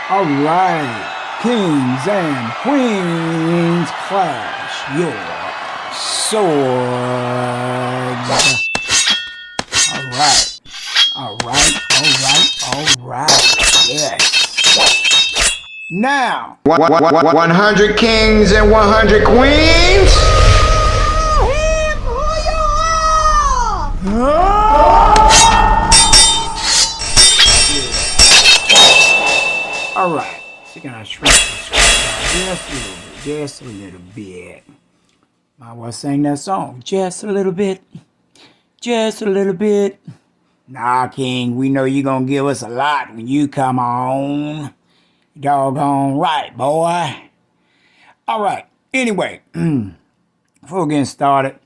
All right, kings and queens, clash your swords. All right. Yes. Now, 100 kings and 100 queens. All right, so can I shrink just a little bit. I was sing that song, just a little bit. Nah, King, we know you're gonna give us a lot when you come on. Doggone right, boy. All right, anyway, before getting started,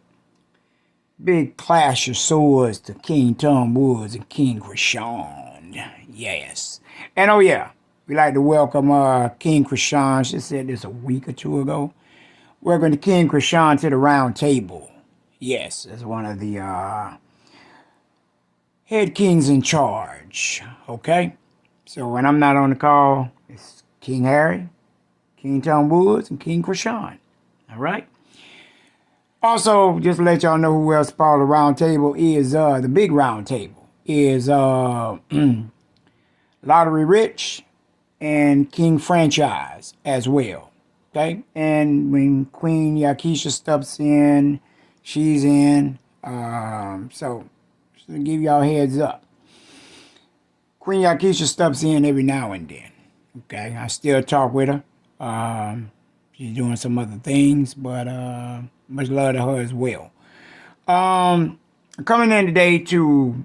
big clash of swords to King Tom Woods and King Krishan. Yes. And oh yeah, we'd like to welcome King Krishan. She said this a week or two ago. Welcome to King Krishan to the round table. Yes, as one of the head kings in charge. Okay? So when I'm not on the call, it's King Harry, King Tom Woods, and King Krishan. All right? Also, just to let y'all know who else part of the round table is the big round table is Lottyre Rich and King Franchise as well. Okay? And when Queen Yjhay steps in, she's in. So just to give y'all heads up. Queen Yjhay steps in every now and then. Okay? I still talk with her. She's doing some other things, but much love to her as well. I'm coming in today to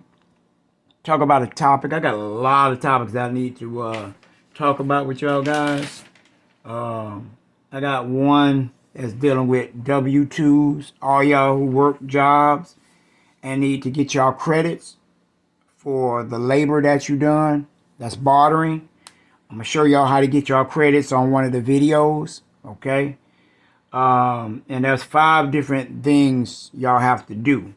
talk about a topic. I got a lot of topics that I need to talk about with y'all guys. I got one that's dealing with W-2s, all y'all who work jobs and need to get y'all credits for the labor that you done. That's bartering. I'm going to show y'all how to get y'all credits on one of the videos, okay? And there's 5 different things y'all have to do.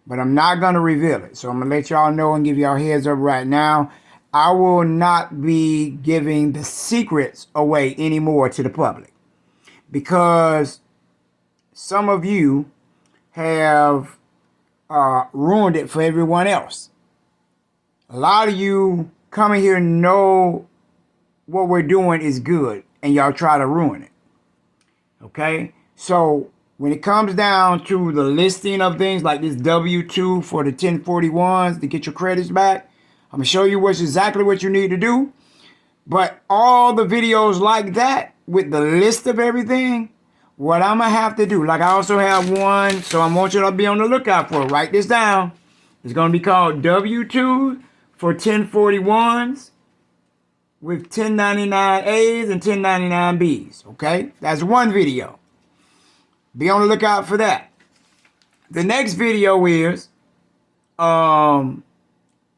But I'm not going to reveal it. So I'm going to let y'all know and give y'all heads up right now. I will not be giving the secrets away anymore to the public. Because some of you have ruined it for everyone else. A lot of you coming here know what we're doing is good, and y'all try to ruin it. Okay? So when it comes down to the listing of things like this W-2 for the 1041s to get your credits back, I'm going to show you exactly what you need to do. But all the videos like that, with the list of everything, what I'm going to have to do, like I also have one, so I want you to be on the lookout for it. Write this down. It's going to be called W-2 for 1041s with 1099As and 1099Bs, okay? That's one video. Be on the lookout for that. The next video is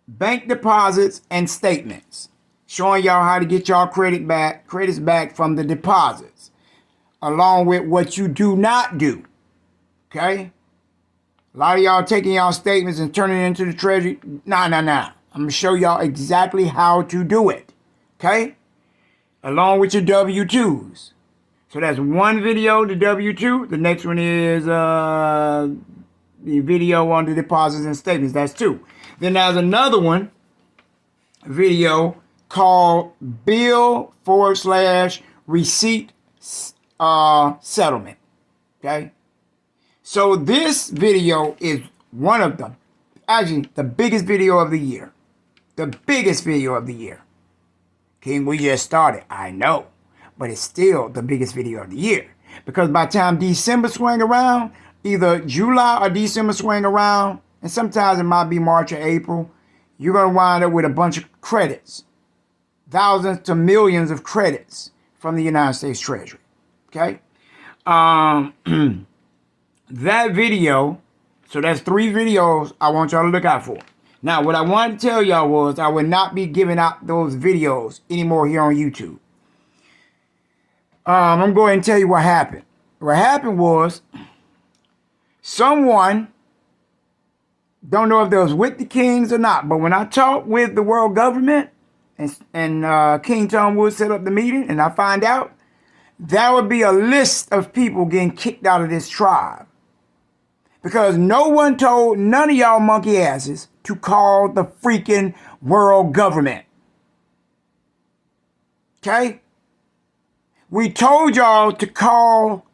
bank deposits and statements, showing y'all how to get y'all credits back from the deposits, along with what you do not do. Okay? A lot of y'all taking y'all statements and turning it into the treasury. Nah. I'm gonna show y'all exactly how to do it. Okay? Along with your W-2s. So that's one video, the W-2. The next one is the video on the deposits and statements. That's 2. Then there's another one, video called bill/receipt settlement. Okay? So this video is one of the, actually the biggest video of the year. The biggest video of the year. King, we just started. I know. But it's still the biggest video of the year. Because by the time December swing around, either July or December swing around, and sometimes it might be March or April, you're going to wind up with a bunch of credits. Thousands to millions of credits from the United States Treasury. Okay? That video, so that's 3 videos I want y'all to look out for. Now, what I wanted to tell y'all was I would not be giving out those videos anymore here on YouTube. I'm going to go ahead and tell you what happened. What happened was someone, don't know if they was with the kings or not, but when I talked with the world government, and King Tom Woods set up the meeting and I find out, there would be a list of people getting kicked out of this tribe. Because no one told none of y'all monkey asses to call the freaking world government. Okay? We told y'all to call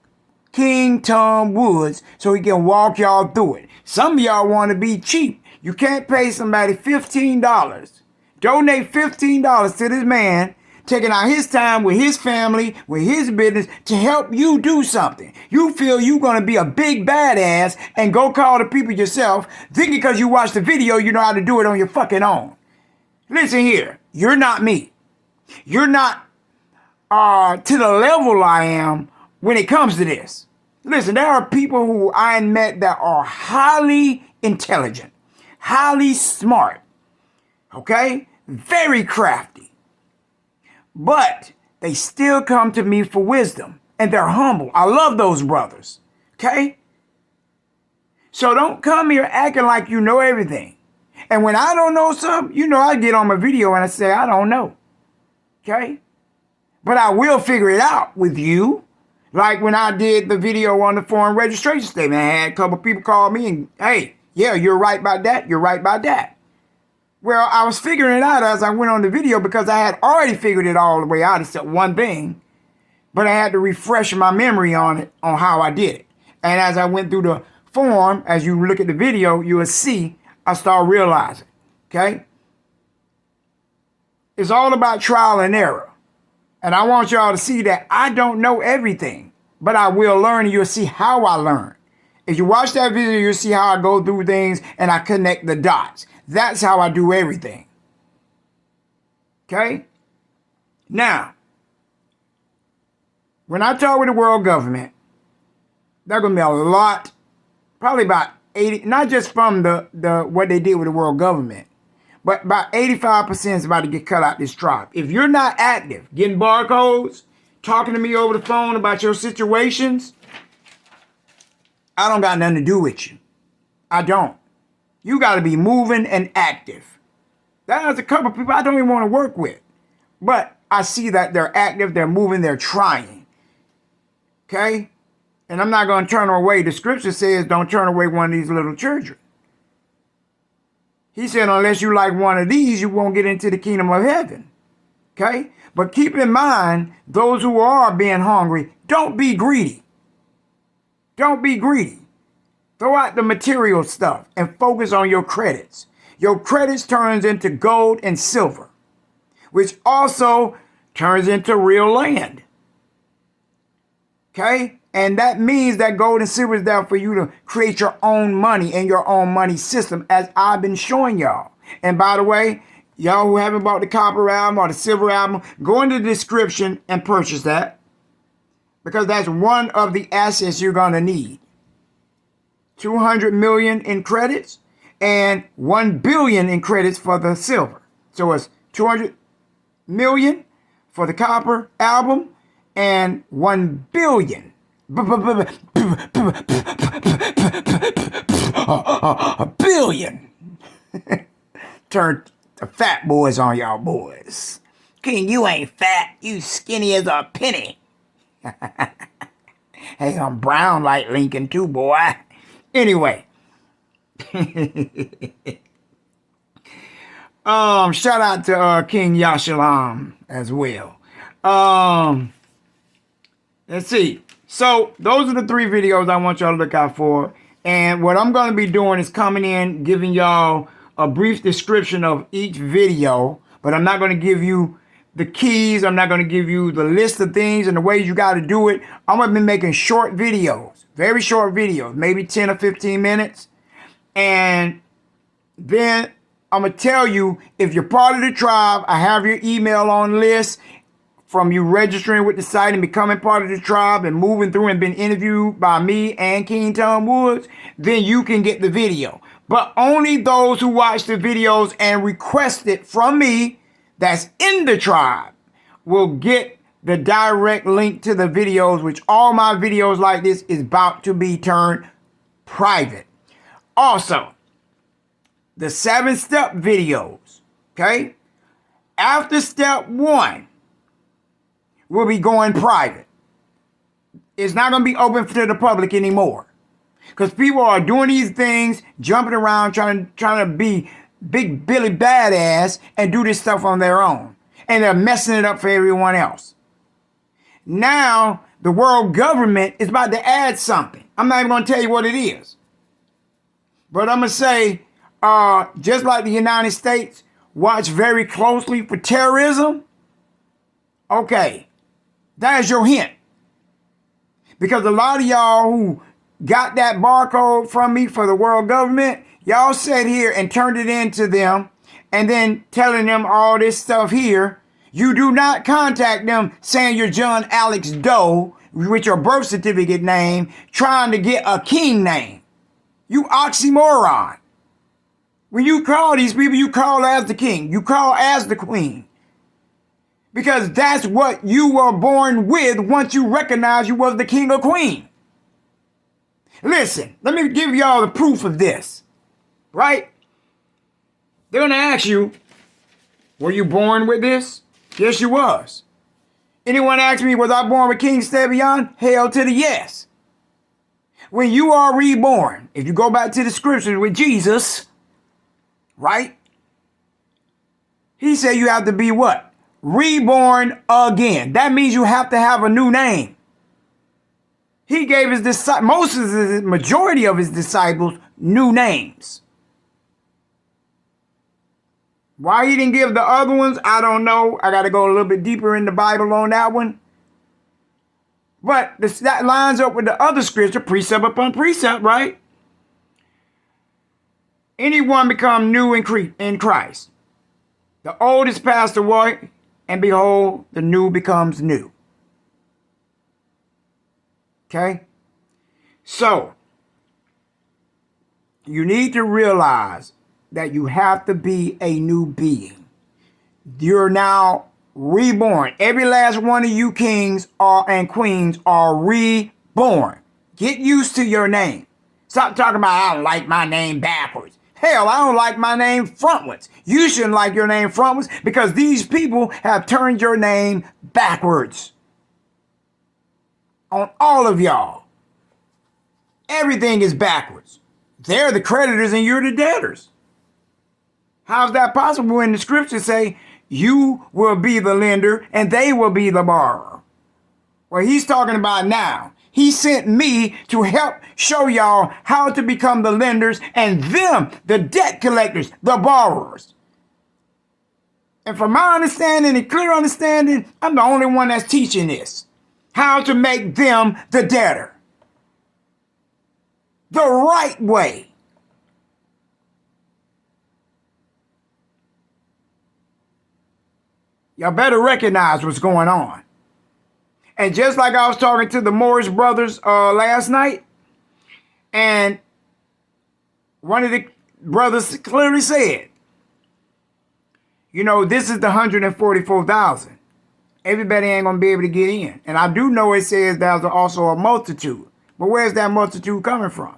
King Tom Woods so he can walk y'all through it. Some of y'all want to be cheap. You can't pay somebody $15. Donate $15 to this man, taking out his time with his family, with his business, to help you do something. You feel you're going to be a big badass and go call the people yourself, thinking because you watched the video, you know how to do it on your fucking own. Listen here, you're not me. You're not to the level I am when it comes to this. Listen, there are people who I met that are highly intelligent, highly smart, okay? Very crafty. But they still come to me for wisdom, and they're humble. I love those brothers, okay? So don't come here acting like you know everything. And when I don't know something, you know I get on my video and I say, I don't know, okay? But I will figure it out with you. Like when I did the video on the foreign registration statement, I had a couple people call me and, hey, yeah, you're right about that. You're right about that. Well, I was figuring it out as I went on the video because I had already figured it all the way out except one thing. But I had to refresh my memory on it, on how I did it. And as I went through the form, as you look at the video, you will see I start realizing, okay? It's all about trial and error. And I want y'all to see that I don't know everything, but I will learn and you'll see how I learn. If you watch that video, you'll see how I go through things and I connect the dots. That's how I do everything. Okay? Now, when I talk with the world government, there's going to be a lot, probably about 80, not just from the what they did with the world government, but about 85% is about to get cut out this tribe. If you're not active, getting barcodes, talking to me over the phone about your situations, I don't got nothing to do with you. I don't. You got to be moving and active. There's a couple of people I don't even want to work with. But I see that they're active, they're moving, they're trying. Okay? And I'm not going to turn away. The scripture says don't turn away one of these little children. He said, unless you like one of these, you won't get into the kingdom of heaven. Okay? But keep in mind, those who are being hungry, don't be greedy. Don't be greedy. Throw out the material stuff and focus on your credits. Your credits turns into gold and silver, which also turns into real land. Okay? And that means that gold and silver is there for you to create your own money and your own money system, as I've been showing y'all. And by the way, y'all who haven't bought the copper album or the silver album, go in the description and purchase that, because that's one of the assets you're going to need. 200 million in credits and 1 billion in credits for the silver. So it's 200 million for the copper album and 1 billion. A billion. Turn the fat boys on y'all boys. King, you ain't fat. You skinny as a penny. Hey, I'm brown like Lincoln too, boy. Anyway. Shout out to King Yjhay as well. Let's see. So those are the 3 videos I want y'all to look out for. And what I'm going to be doing is coming in, giving y'all a brief description of each video. But I'm not going to give you the keys. I'm not going to give you the list of things and the ways you got to do it. I'm going to be making short videos, very short videos, maybe 10 or 15 minutes. And then I'm going to tell you, if you're part of the tribe, I have your email on list from you registering with the site and becoming part of the tribe and moving through and being interviewed by me and King Tom Woods, then you can get the video. But only those who watch the videos and request it from me that's in the tribe will get the direct link to the videos, which all my videos like this is about to be turned private. Also, the 7-step videos, okay? after step 1, we'll be going private. It's not going to be open to the public anymore. Because people are doing these things, jumping around, trying to be big Billy Badass and do this stuff on their own. And they're messing it up for everyone else. Now, the world government is about to add something. I'm not even going to tell you what it is. But I'm going to say, just like the United States, watch very closely for terrorism. Okay, that's your hint. Because a lot of y'all who got that barcode from me for the world government, y'all sat here and turned it into them and then telling them all this stuff here. You do not contact them saying you're John Alex Doe with your birth certificate name trying to get a king name. You oxymoron. When you call these people, you call as the king. You call as the queen. Because that's what you were born with once you recognize you was the king or queen. Listen, let me give y'all the proof of this. Right? They're going to ask you, were you born with this? Yes, you was. Anyone ask me, was I born with King Stevian? Hell to the yes. When you are reborn, if you go back to the scriptures with Jesus, right? He said you have to be what? Reborn again. That means you have to have a new name. He gave his disciples, majority of his disciples, new names. Why he didn't give the other ones, I don't know. I got to go a little bit deeper in the Bible on that one. But that lines up with the other scripture, precept upon precept, right? Anyone become new in Christ. The old is passed away, and behold, the new becomes new. Okay? So, you need to realize that you have to be a new being. You're now reborn. Every last one of you kings and queens are reborn. Get used to your name. Stop talking about, I don't like my name backwards. Hell, I don't like my name frontwards. You shouldn't like your name frontwards because these people have turned your name backwards. On all of y'all. Everything is backwards. They're the creditors and you're the debtors. How's that possible when the scriptures say you will be the lender and they will be the borrower? Well, he's talking about now. He sent me to help show y'all how to become the lenders and them, the debt collectors, the borrowers. And from my understanding and clear understanding, I'm the only one that's teaching this. How to make them the debtor. The right way. Y'all better recognize what's going on. And just like I was talking to the Morris brothers last night, and one of the brothers clearly said, you know, this is the 144,000. Everybody ain't going to be able to get in. And I do know it says there's also a multitude. But where's that multitude coming from?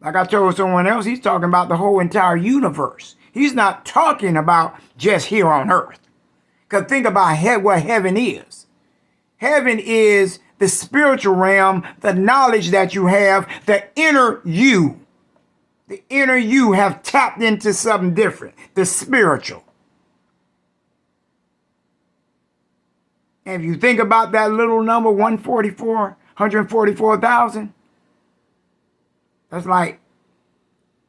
Like I told someone else, he's talking about the whole entire universe. He's not talking about just here on earth. Because think about what heaven is. Heaven is the spiritual realm, the knowledge that you have, the inner you. The inner you have tapped into something different, the spiritual. And if you think about that little number, 144,000, that's like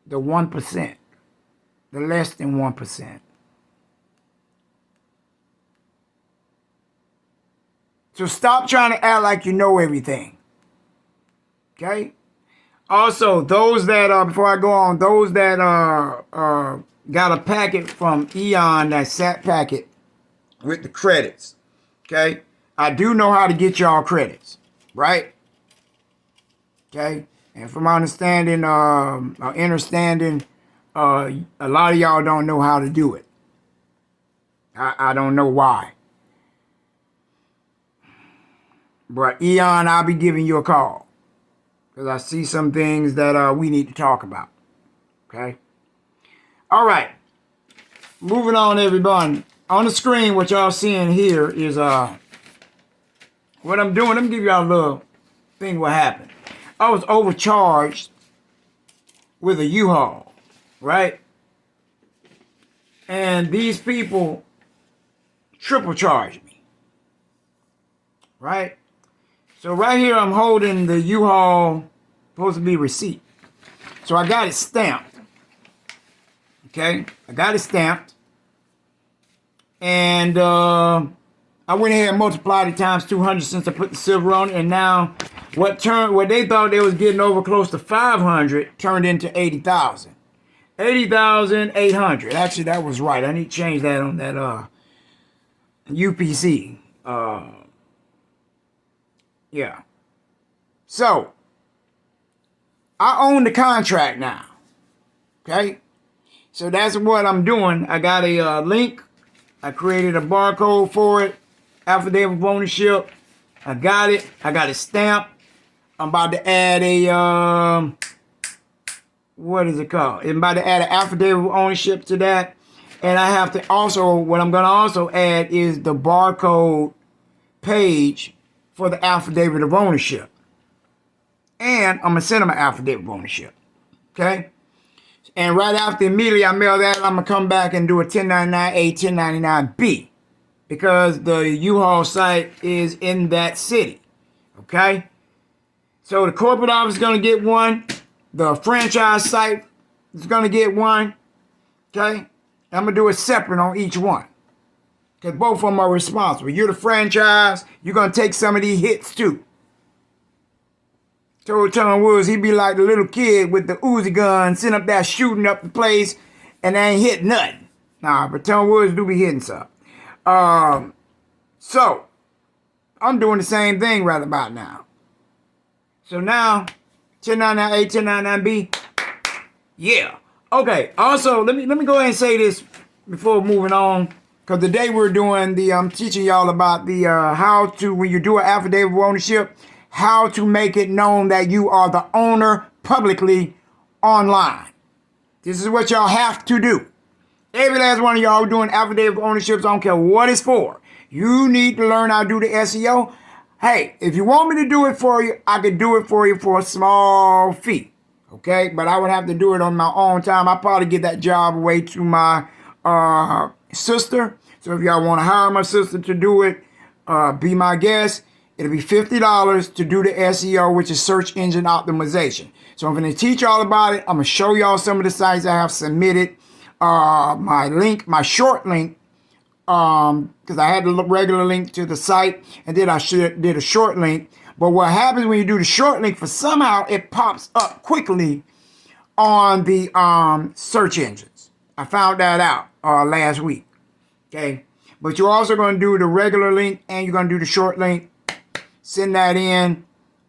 the 1%, the less than 1%. So stop trying to act like you know everything. Okay? Also, those that, before I go on, those that got a packet from Yjhay, that SAT packet with the credits. Okay? I do know how to get y'all credits. Right? Okay? And from my understanding, a lot of y'all don't know how to do it. I don't know why. But Yjhay, I'll be giving you a call. Because I see some things that we need to talk about. Okay? All right. Moving on, everyone. on the screen, what y'all seeing here is what I'm doing. Let me give y'all a little thing what happened. I was overcharged with a U-Haul, right? And these people triple charged me, right? So right here I'm holding the U-Haul, supposed to be receipt. So I got it stamped. Okay, I got it stamped. And I went ahead and multiplied it times 200 since I put the silver on it. And now what they thought they was getting over close to 500 turned into 80,000. 80,800. Actually, that was right. I need to change that on that UPC. Yeah. So I own the contract now. Okay. So that's what I'm doing. I got a link. I created a barcode for it. Affidavit of ownership. I got it. I got it stamped. I'm about to add a what is it called? I'm about to add an affidavit of ownership to that. And I have to also, what I'm going to also add is the barcode page for the affidavit of ownership. And I'm going to send them an affidavit of ownership. Okay? And right after, immediately I mail that, I'm going to come back and do a 1099A, 1099B. Because the U-Haul site is in that city. Okay? So the corporate office is going to get one. The franchise site is going to get one. Okay? I'm going to do it separate on each one. Because both of them are responsible. You're the franchise. You're going to take some of these hits too. Told Tom Woods he'd be like the little kid with the Uzi gun sitting up there shooting up the place and they ain't hit nothing. Nah, but Tom Woods do be hitting some. So, I'm doing the same thing right about now. So now, 1099A, 1099B. Yeah. Okay. Also, let me go ahead and say this before moving on. Because today we're doing I'm teaching y'all about the how to, when you do an affidavit of ownership, how to make it known that you are the owner publicly online. This is what y'all have to do. Every last one of y'all doing affidavit of ownerships, I don't care what it's for. You need to learn how to do the SEO. Hey, if you want me to do it for you, I could do it for you for a small fee. Okay? But I would have to do it on my own time. I'll probably give that job away to my sister. So if y'all want to hire my sister to do it, be my guest. It'll be $50 to do the SEO, which is search engine optimization. So I'm going to teach y'all about it. I'm going to show y'all some of the sites I have submitted. My short link, because I had the regular link to the site, and then I did a short link. But what happens when you do the short link, for somehow it pops up quickly on the search engines. I found that out last week. Okay, but you're also going to do the regular link and you're going to do the short link. Send that in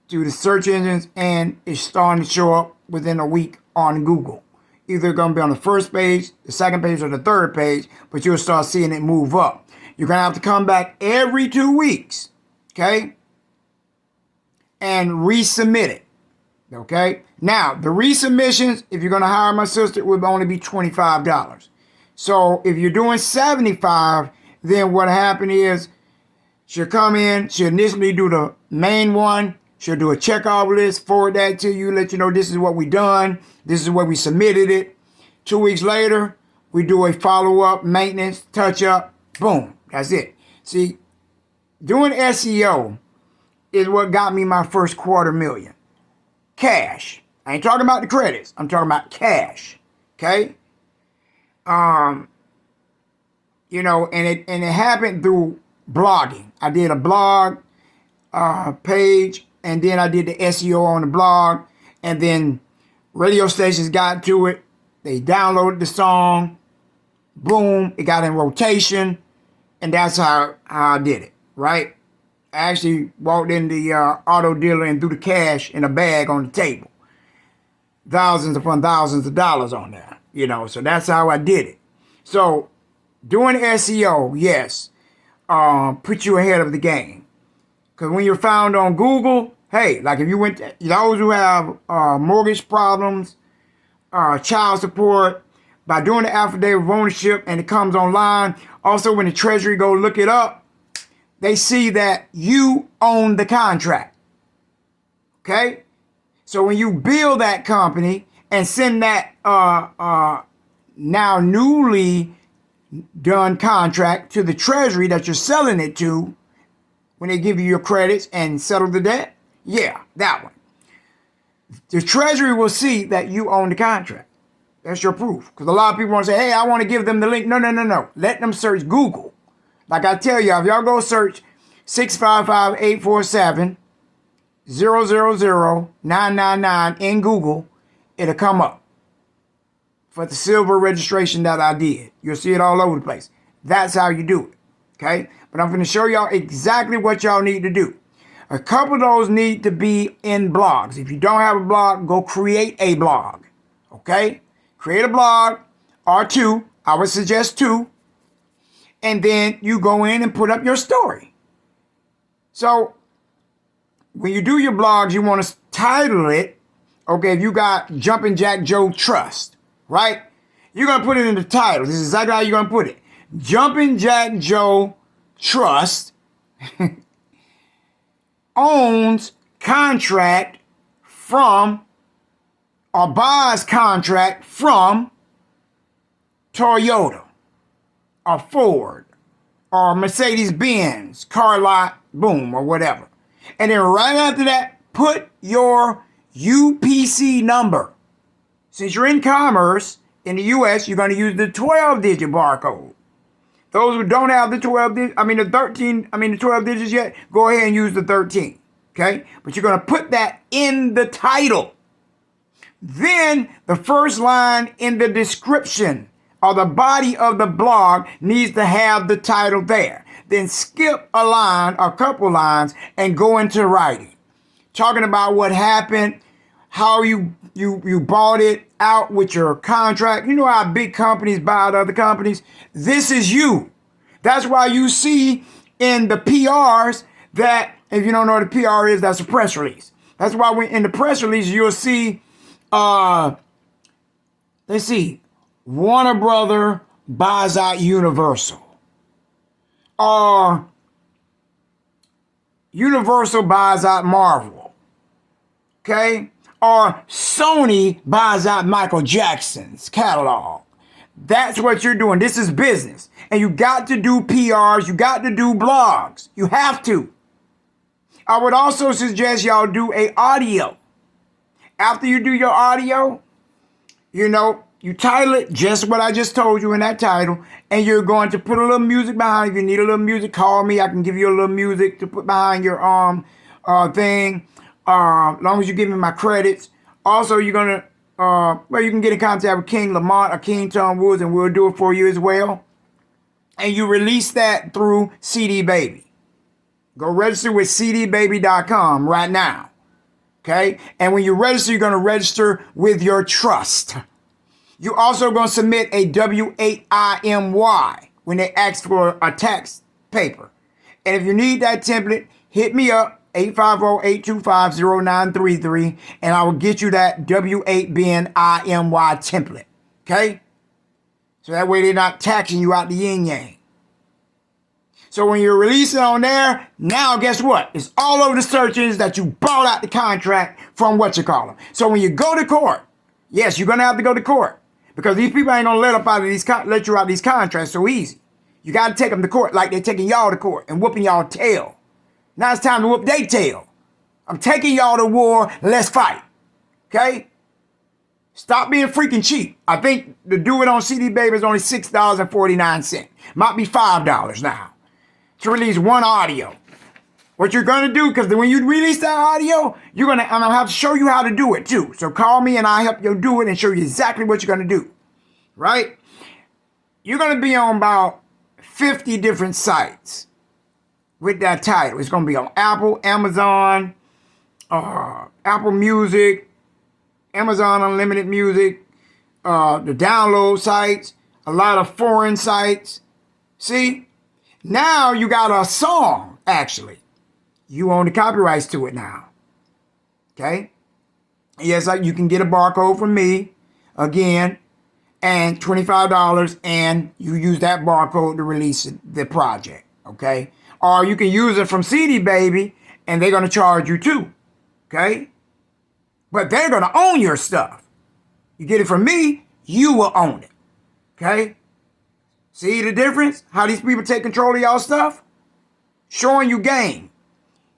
to the search engines, and it's starting to show up within a week on Google. Either going to be on the first page, the second page, or the third page, but you'll start seeing it move up. You're going to have to come back every 2 weeks, okay, and resubmit it, okay? Now, the resubmissions, if you're going to hire my sister, would only be $25. So if you're doing $75, then what happened is she'll come in, she'll initially do the main one, she'll do a checkoff list, forward that to you, let you know this is what we done, this is where we submitted it. 2 weeks later, we do a follow-up, maintenance, touch-up, boom, that's it. See, doing SEO is what got me my first $250,000. Cash. I ain't talking about the credits, I'm talking about cash, okay? You know, and it happened through blogging. I did a blog page, and then I did the SEO on the blog, and then radio stations got to it. They downloaded the song. Boom, it got in rotation, and that's how I did it, right? I actually walked in the auto dealer and threw the cash in a bag on the table. Thousands upon thousands of dollars on there, you know, so that's how I did it. So doing SEO, yes, put you ahead of the game. Because when you're found on Google, hey, like if you went to those who have mortgage problems, child support, by doing the affidavit of ownership, and it comes online. Also, when the Treasury go look it up, they see that you own the contract. Okay? So when you build that company and send that now newly done contract to the Treasury that you're selling it to, when they give you your credits and settle the debt, yeah, that one. The Treasury will see that you own the contract. That's your proof. Because a lot of people want to say, hey, I want to give them the link. No. Let them search Google. Like I tell y'all, if y'all go search 655-847-000-999 in Google, it'll come up for the silver registration that I did. You'll see it all over the place. That's how you do it. Okay? But I'm going to show y'all exactly what y'all need to do. A couple of those need to be in blogs. If you don't have a blog, go create a blog. Okay? Create a blog, or two. I would suggest two. And then you go in and put up your story. So, when you do your blogs, you want to title it, okay, if you got Jumpin' Jack Joe Trust, right? You're going to put it in the title. This is exactly how you're going to put it. Jumpin' Jack Joe Trust owns contract from or buys contract from Toyota or Ford or Mercedes-Benz, car lot, boom, or whatever. And then right after that, put your UPC number. Since you're in commerce in the US, you're going to use the 12-digit barcode. Those who don't have the 12 digits yet, go ahead and use the 13. Okay? But you're going to put that in the title. Then the first line in the description or the body of the blog needs to have the title there. Then skip a line, a couple lines, and go into writing. Talking about what happened, how you bought it out with your contract. You know how big companies buy out other companies? This is you. That's why you see in the PRs that, if you don't know what a PR is, that's a press release. That's why in the press release, you'll see, let's see, Warner Brother buys out Universal. Or Universal buys out Marvel. Okay? Or Sony buys out Michael Jackson's catalog. That's what you're doing. This is business. And you got to do PRs. You got to do blogs. You have to. I would also suggest y'all do a audio. After you do your audio, you title it just what I just told you in that title. And you're going to put a little music behind it. If you need a little music, call me. I can give you a little music to put behind your thing. As long as you give me my credits. Also, you're going to, you can get in contact with King Lamont or King Tom Woods, and we'll do it for you as well. And you release that through CD Baby. Go register with cdbaby.com right now. Okay? And when you register, you're going to register with your trust. You're also going to submit a W-8IMY when they ask for a tax paper. And if you need that template, hit me up. 850-825-0933, and I will get you that W8BNIMY template. Okay? So that way they're not taxing you out the yin-yang. So when you release it on there, now guess what? It's all over the search engines that you bought out the contract from So when you go to court, yes, you're going to have to go to court because these people ain't going to let you out these contracts so easy. You got to take them to court like they're taking y'all to court and whooping y'all tail. Now it's time to whoop their tail. I'm taking y'all to war. Let's fight. Okay? Stop being freaking cheap. I think to do it on CD Baby is only $6.49. Might be $5 now to release one audio. What you're going to do, because when you release that audio, I'm going to have to show you how to do it too. So call me and I'll help you do it and show you exactly what you're going to do. Right? You're going to be on about 50 different sites. With that title. It's going to be on Apple, Amazon, Apple Music, Amazon Unlimited Music, the download sites, a lot of foreign sites. See? Now you got a song, actually. You own the copyrights to it now. Okay? Yes, you can get a barcode from me. Again, and $25, and you use that barcode to release the project, okay? Or you can use it from CD Baby, and they're going to charge you too, okay? But they're going to own your stuff. You get it from me, you will own it, okay? See the difference? How these people take control of y'all stuff? Showing you game.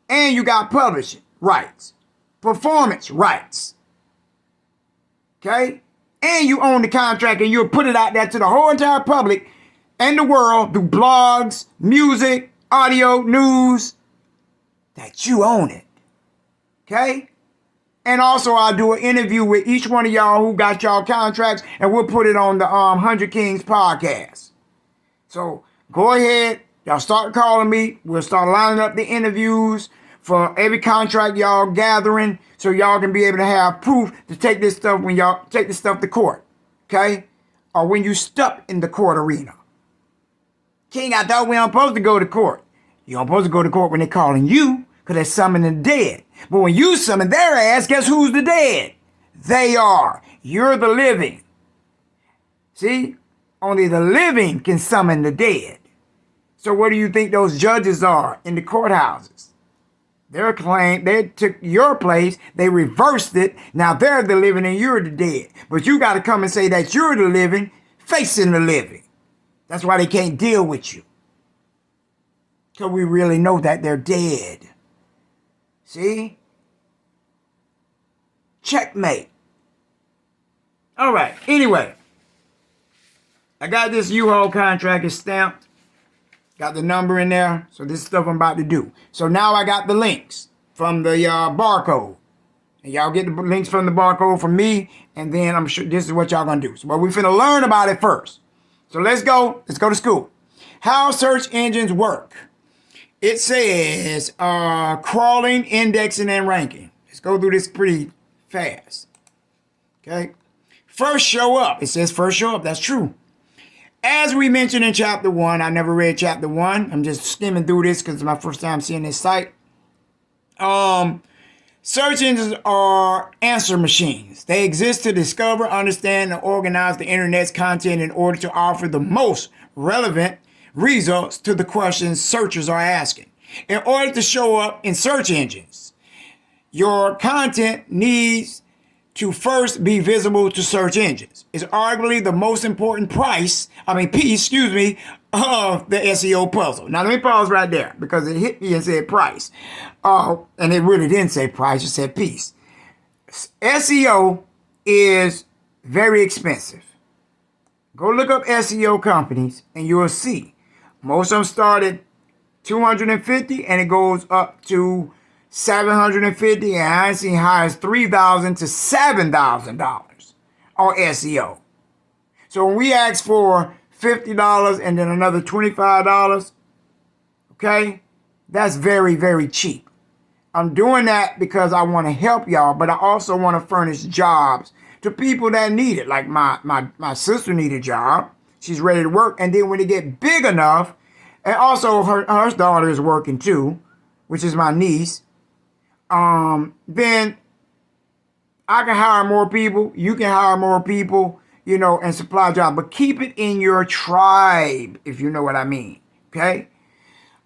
And you got publishing rights, performance rights, okay? And you own the contract, and you'll put it out there to the whole entire public and the world through blogs, music, audio, news, that you own it, okay? And also, I'll do an interview with each one of y'all who got y'all contracts, and we'll put it on the 100 Kings podcast. So go ahead, y'all start calling me. We'll start lining up the interviews for every contract y'all gathering, so y'all can be able to have proof to take this stuff when y'all take this stuff to court, okay? Or when you stuck in the court arena. King, I thought we aren't supposed to go to court. You aren't supposed to go to court when they're calling you, because they're summoning the dead. But when you summon their ass, guess who's the dead? They are. You're the living. See? Only the living can summon the dead. So what do you think those judges are in the courthouses? Their claim, they took your place, they reversed it. Now they're the living and you're the dead. But you got to come and say that you're the living, facing the living. That's why they can't deal with you. Because we really know that they're dead. See? Checkmate. All right. Anyway, I got this Yjhay contract. It's stamped. Got the number in there. So this is stuff I'm about to do. So now I got the links from the barcode. And y'all get the links from the barcode from me. And then I'm sure this is what y'all gonna do. So, but we finna learn about it first. So let's go. Let's go to school. How search engines work. It says crawling, indexing, and ranking. Let's go through this pretty fast. Okay. First show up. It says first show up. That's true. As we mentioned in chapter 1, I never read chapter 1. I'm just skimming through this because it's my first time seeing this site. Search engines are answer machines. They exist to discover, understand, and organize the internet's content in order to offer the most relevant results to the questions searchers are asking. In order to show up in search engines, your content needs to first be visible to search engines. It's arguably the most important piece, of the SEO puzzle. Now let me pause right there because it hit me and said price. And it really didn't say price, it said piece. SEO is very expensive. Go look up SEO companies and you'll see. Most of them start at $250 and it goes up to $750, and I ain't seen high as $3,000 to $7,000 on SEO. So when we ask for $50 and then another $25, okay, that's very, very cheap. I'm doing that because I want to help y'all, but I also want to furnish jobs to people that need it. Like my sister needs a job. She's ready to work. And then when they get big enough, and also her daughter is working too, which is my niece, then I can hire more people. You can hire more people, and supply jobs. But keep it in your tribe, if you know what I mean. Okay?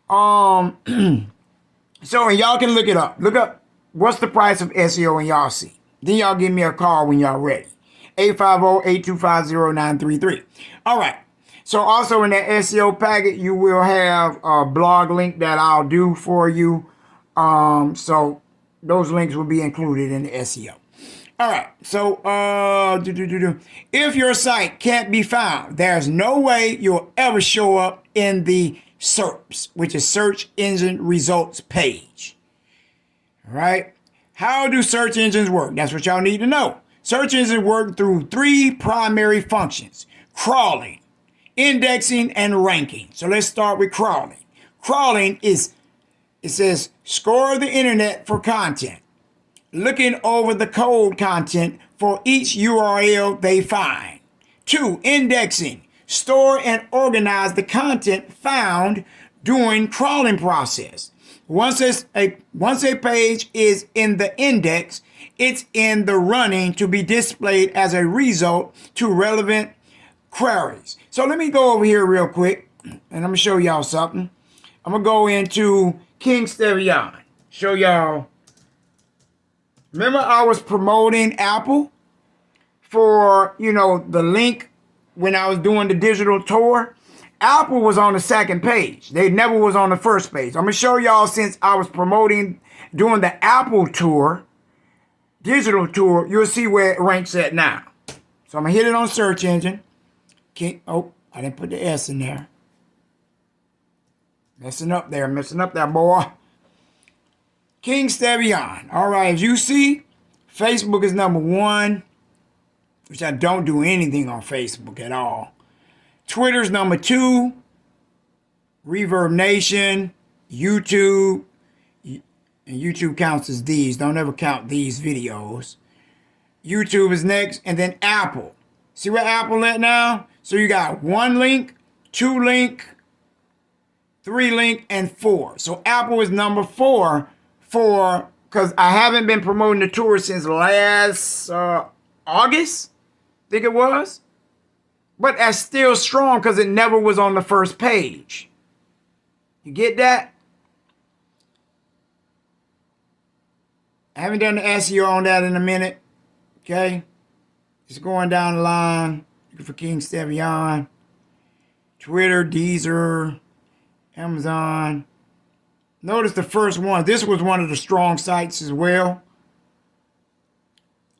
So, and y'all can look it up. Look up what's the price of SEO and y'all see. Then y'all give me a call when y'all ready. 850-825-0933. All right. So also in that SEO packet, you will have a blog link that I'll do for you. So those links will be included in the SEO. All right. So if your site can't be found, there's no way you'll ever show up in the SERPs, which is search engine results page. All right. How do search engines work? That's what y'all need to know. Search engines work through 3 primary functions: crawling, indexing, and ranking. So let's start with crawling. Crawling is, it says, score the internet for content, looking over the code content for each URL they find. 2, indexing, store and organize the content found during crawling process. Once a page is in the index, it's in the running to be displayed as a result to relevant queries. So let me go over here real quick, and I'm going to show y'all something. I'm going to go into King Stevian. Show y'all. Remember I was promoting Apple for, you know, the link when I was doing the digital tour? Apple was on the second page. They never was on the first page. I'm going to show y'all, since I was promoting, doing the Apple tour, digital tour, you'll see where it ranks at now. So I'm going to hit it on search engine. Oh, I didn't put the S in there. Messing up there, boy. King Stevian. All right, as you see, Facebook is number 1, which I don't do anything on Facebook at all. Twitter's number 2. Reverb Nation, YouTube, and YouTube counts as these. Don't ever count these videos. YouTube is next, and then Apple. See where Apple at now? So you got 1 link, 2 link, 3 link, and 4. So Apple is number 4 because I haven't been promoting the tour since last August, I think it was. But that's still strong because it never was on the first page. You get that? I haven't done the SEO on that in a minute. Okay? Just going down the line. Looking for King Stevian. Twitter, Deezer, Amazon. Notice the first one. This was one of the strong sites as well.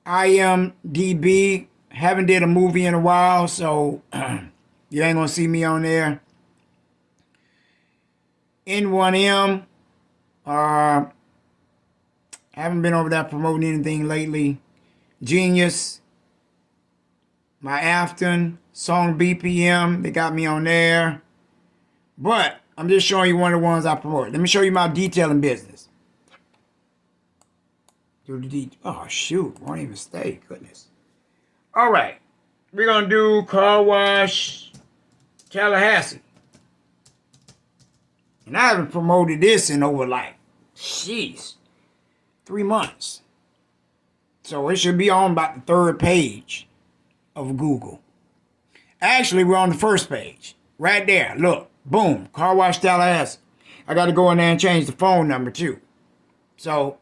IMDb. Haven't did a movie in a while, so you ain't gonna see me on there. N1M. Haven't been over there promoting anything lately. Genius. My Afton. Song BPM. They got me on there. But I'm just showing you one of the ones I promote. Let me show you my detailing business. Oh, shoot. Won't even stay. Goodness. All right. We're going to do Car Wash Tallahassee. And I haven't promoted this in over like, 3 months. So it should be on about the 3rd page of Google. Actually, we're on the 1st page. Right there. Look. Boom. Car Wash Tallahassee. I got to go in there and change the phone number too. So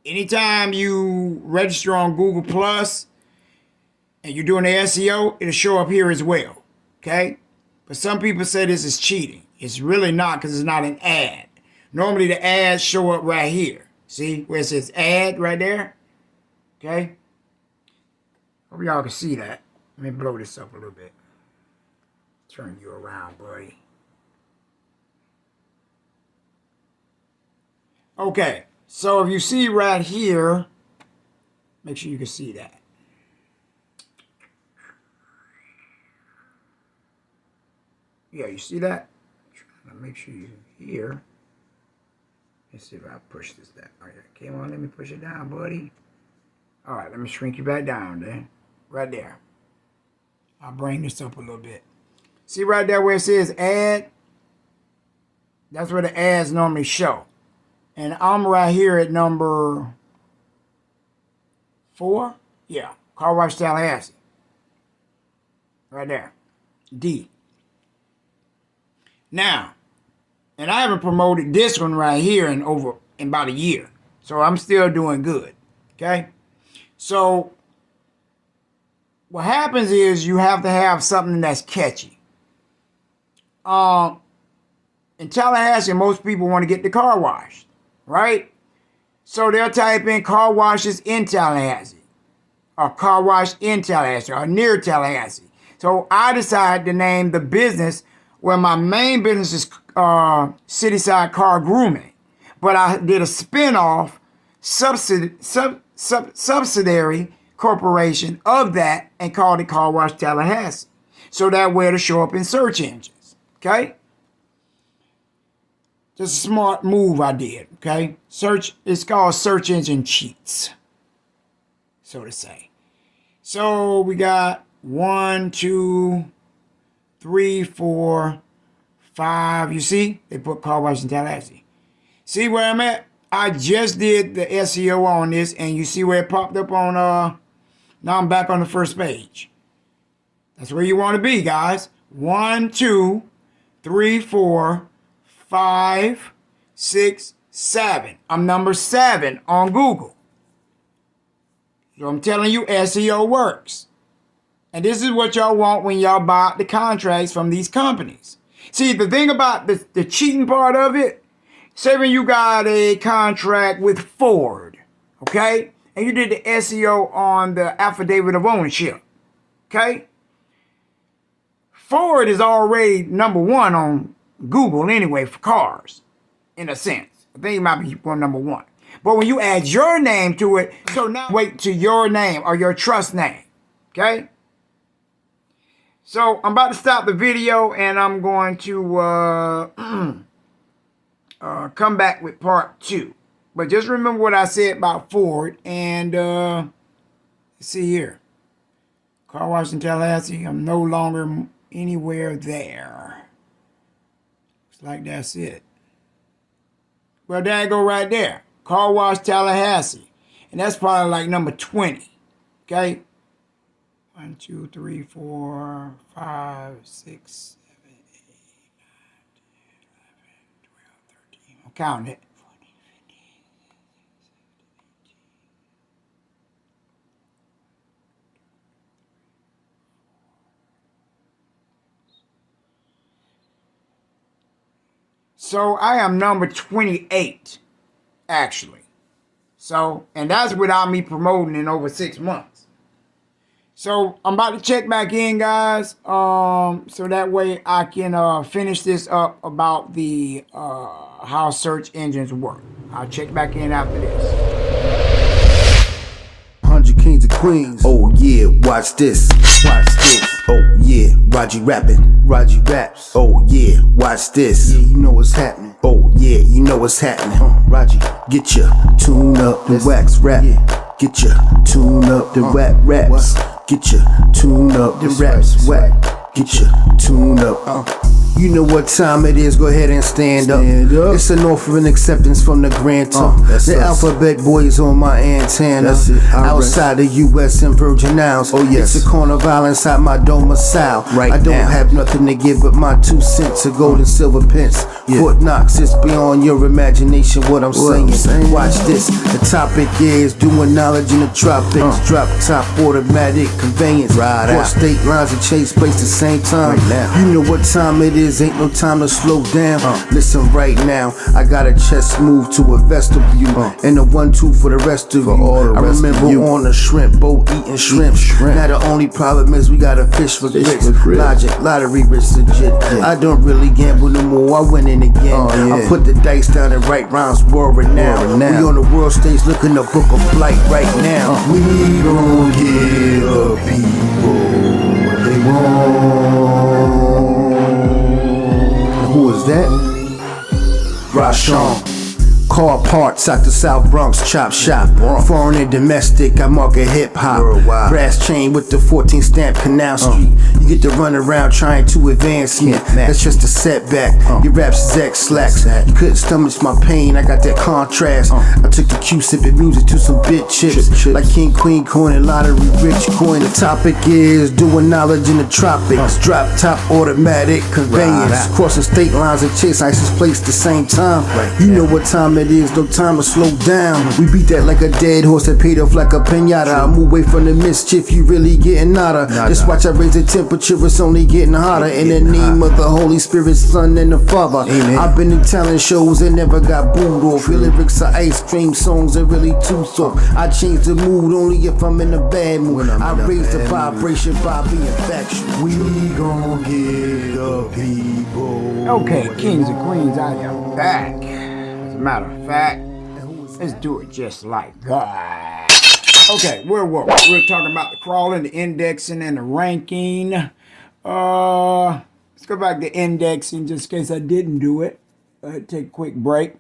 anytime you register on Google Plus and you're doing the SEO, it'll show up here as well. Okay? But some people say this is cheating. It's really not, because it's not an ad. Normally the ads show up right here. See where it says ad right there? Okay? Hope y'all can see that. Let me blow this up a little bit. Turn you around, buddy. Okay, so if you see right here, make sure you can see that. Yeah, you see that? Trying to make sure you hear. Let's see if I push this down. All right, come on, let me push it down, buddy. All right, let me shrink you back down then. Right there. I'll bring this up a little bit. See right there where it says ad? That's where the ads normally show. And I'm right here at number 4. Yeah, Car Wash Tallahassee. Right there. D. Now, and I haven't promoted this one right here in about a year. So I'm still doing good. Okay? So what happens is you have to have something that's catchy. In Tallahassee, most people want to get the car washed, right? So they'll type in car washes in Tallahassee, or car wash in Tallahassee, or near Tallahassee. So I decided to name the business, where my main business is Cityside Car Grooming. But I did a spin-off subsidiary corporation of that and called it Car Wash Tallahassee. So that way it'll show up in search engines. Okay? Just a smart move I did. Okay? It's called search engine cheats, so to say. So we got 1, 2, 3, 4, 5. You see? They put Car Wash in Tallahassee. See where I'm at? I just did the SEO on this, and you see where it popped up on, now I'm back on the first page. That's where you want to be, guys. 1, 2, 3, 4, 5, 6, 7. I'm number 7 on Google. So I'm telling you, SEO works. And this is what y'all want when y'all buy the contracts from these companies. See, the thing about the cheating part of it, say when you got a contract with Ford, okay? And you did the SEO on the affidavit of ownership, okay? Ford is already number 1 on Google anyway for cars, in a sense. I think it might be number 1. But when you add your name to it, so now wait to your name or your trust name, okay? So I'm about to stop the video and I'm going to come back with part 2. But just remember what I said about Ford and let's see here. Car wash in Tallahassee, I'm no longer anywhere there. Looks like that's it. Well, there you go right there. Car wash Tallahassee. And that's probably like number 20. Okay? 1, 2, 3, 4, 5, 6, 7, 8, 9, 10, 11, 12, 13. I'm counting it. 14, 15, 16, 17, 18. So I am number 28, actually. So, and that's without me promoting in over 6 months. So I'm about to check back in, guys. So that way I can finish this up about the how search engines work. I'll check back in after this. 100 kings and queens. Oh yeah, watch this. Watch this. Oh yeah, Raji rapping. Raji raps. Oh yeah, watch this. Yeah, you know what's happening. Oh yeah, you know what's happening. Raji, get your tune up the wax rap. Yeah. Get your tune up the rap raps. Get your tune up the raps whack. Get your tune up. You know what time it is, go ahead and stand up. It's an offer and acceptance from the grantor. The alphabet boys on my antenna. Outside the US and Virgin Islands. Oh yes, it's a carnival inside my domicile. Right, I don't have nothing to give but my 2 cents of gold and silver pence. Fort Knox, it's beyond your imagination what I'm saying. Watch this, the topic is doing knowledge in the tropics. Drop top automatic conveyance. Cross state lines and chase place the same time. You know what time it is, ain't no time to slow down. Listen right now, I got a chest move to a vestibule and a 1-2 for the rest of you. I remember on a shrimp boat eating shrimp. Now the only problem is we gotta fish for grits. Logic, lottery, rich, legit. I don't really gamble no more, I win in again. I put the dice down and write rhymes world renowned. We on the world stage looking to book a flight right now. We gon' give the people what they want. Who is that? Rashawn. Car parts out the South Bronx chop shop. Foreign and domestic, I market hip hop. Brass chain with the 14 stamp Canal Street. You get to run around trying to advance me. That's just a setback. Your raps is X slacks. You couldn't stomach my pain, I got that contrast. I took the Q sipping music to some bit chips. Like King, Queen, Coin, and Lottery Rich coin. The topic is doing knowledge in the tropics. Drop top automatic conveyance. Crossing state lines and chase ISIS place the same time. You know what time it is, no time to slow down. We beat that like a dead horse that paid off like a pinata. I move away from the mischief, you really getting nada. Just watch I raise the temperature, it's only getting hotter. In the name of the Holy Spirit, Son, and the Father. I've been in talent shows and never got booed off. Your lyrics are ice cream songs are really too soft. I change the mood only if I'm in a bad mood. I raise the vibration by being factual. We gon' get the people. Okay, kings and queens, I am back. As a matter of fact, let's do it just like that. Okay, where were we? We're talking about the crawling, the indexing, and the ranking. Let's go back to indexing just in case I didn't do it. Take a quick break.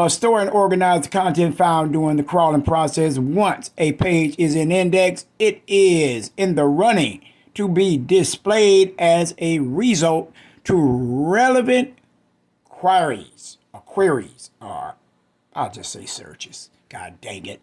Store and organize the content found during the crawling process. Once a page is in index, it is in the running to be displayed as a result to relevant queries, or I'll just say searches. God dang it.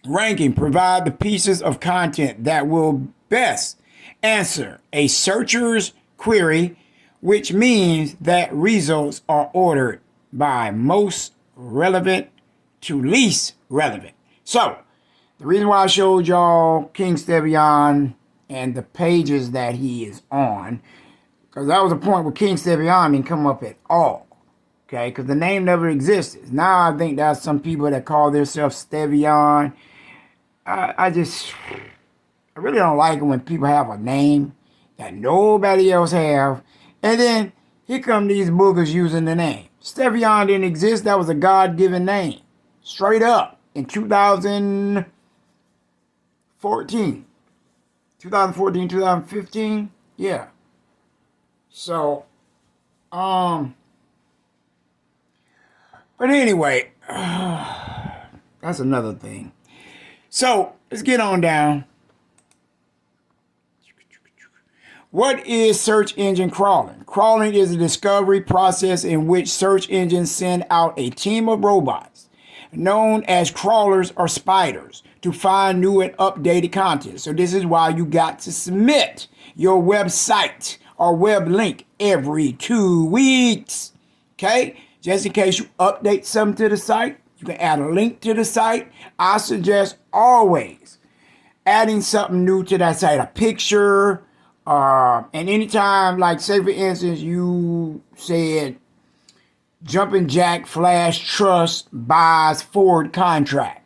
ranking provide the pieces of content that will best answer a searcher's query, which means that results are ordered by most relevant to least relevant. So, the reason why I showed y'all King Stevian and the pages that he is on, because that was a point where King Stevian didn't come up at all. Okay, because the name never existed. Now I think there's some people that call themselves Stevian. I really don't like it when people have a name that nobody else have, and then here come these boogers using the name. Stevian didn't exist. That was a God-given name, straight up, in 2014, 2015, yeah. So, but anyway, that's another thing. So, let's get on down. What is search engine crawling? Crawling is a discovery process in which search engines send out a team of robots, known as crawlers or spiders, to find new and updated content. So this is why you got to submit your website or web link every 2 weeks. Okay? Just in case you update something to the site, you can add a link to the site. I suggest always adding something new to that site, a picture, and anytime, like say for instance, you said Jumping Jack Flash Trust buys Ford contract.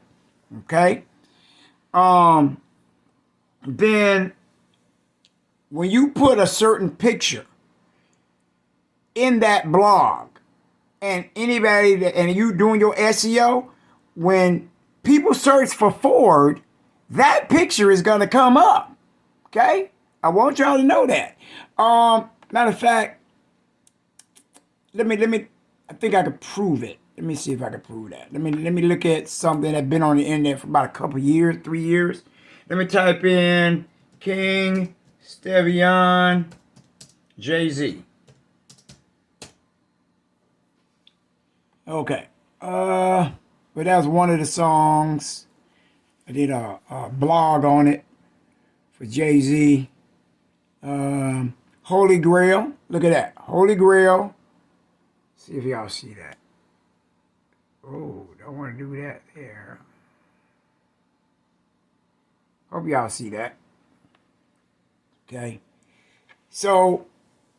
Okay? Then when you put a certain picture in that blog, and anybody that, and you doing your SEO, when people search for Ford, that picture is gonna come up. Okay? I want y'all to know that. Matter of fact, let me I think I could prove it. Let me see if I can prove that. Let me look at something that's been on the internet for about a couple years, 3 years. Let me type in King Stevian Jay-Z. Okay. But that was one of the songs. I did a blog on it for Jay-Z. Holy Grail. Look at that. Holy Grail. See if y'all see that. Oh, don't want to do that there. Hope y'all see that. Okay. So,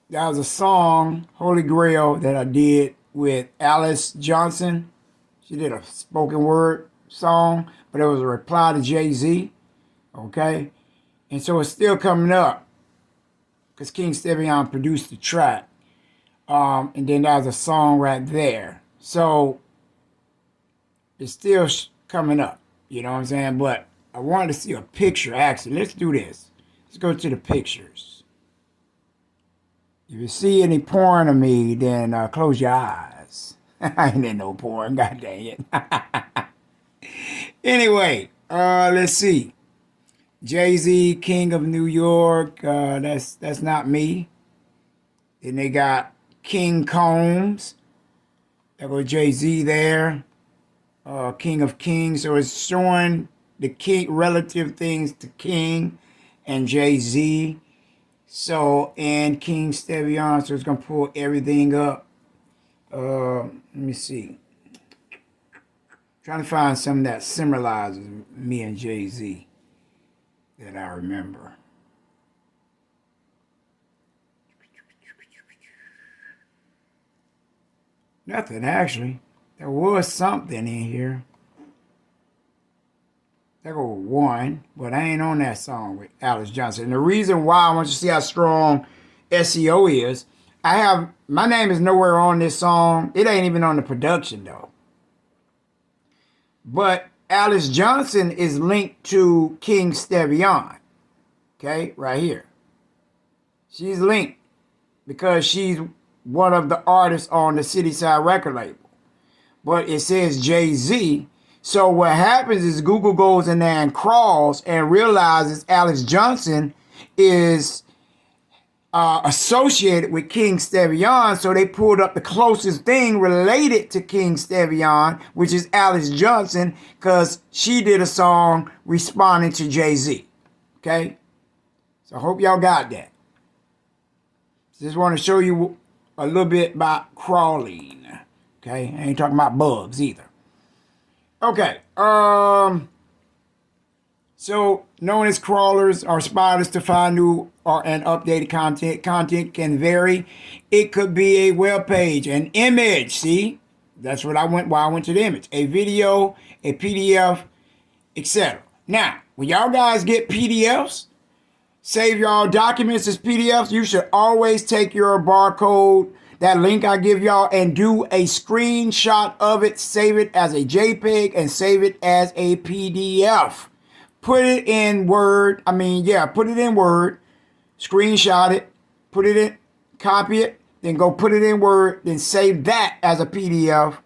that was a song, Holy Grail, that I did with Alice Johnson. She did a spoken word song, but it was a reply to Jay-Z. Okay. And so it's still coming up because King Stevian produced the track. And then there's a song right there. So it's still coming up. You know what I'm saying? But I wanted to see a picture, actually. Let's do this. Let's go to the pictures. If you see any porn of me, then close your eyes. I ain't in no porn, god dang it. Anyway, let's see. Jay-Z, King of New York, that's not me. Then they got King Combs. There goes Jay-Z there. King of Kings. So it's showing the king relative things to King and Jay-Z. So, and King Stevian, so it's going to pull everything up. Let me see. Trying to find something that symbolizes me and Jay-Z that I remember. Nothing, actually. There was something in here. There go one, but I ain't on that song with Alice Johnson. And the reason why I want you to see how strong SEO is, my name is nowhere on this song. It ain't even on the production though. But Alice Johnson is linked to King Stevian. Okay, right here. She's linked because she's one of the artists on the Cityside record label. But it says Jay-Z. So what happens is Google goes in there and crawls and realizes Alice Johnson is associated with King Stevian, so they pulled up the closest thing related to King Stevian, which is Alice Johnson, because she did a song responding to Jay-Z. Okay? So I hope y'all got that. Just want to show you a little bit about crawling. Okay? I ain't talking about bugs either. Okay. So, known as crawlers are spiders to find new or and updated content. Content can vary. It could be a web page, an image. See, that's what I went to the image. A video, a PDF, etc. Now, when y'all guys get PDFs, save y'all documents as PDFs, you should always take your barcode, that link I give y'all, and do a screenshot of it, save it as a JPEG, and save it as a PDF. Put it in Word. Put it in Word. Screenshot it. Put it in, copy it. Then go put it in Word. Then save that as a PDF.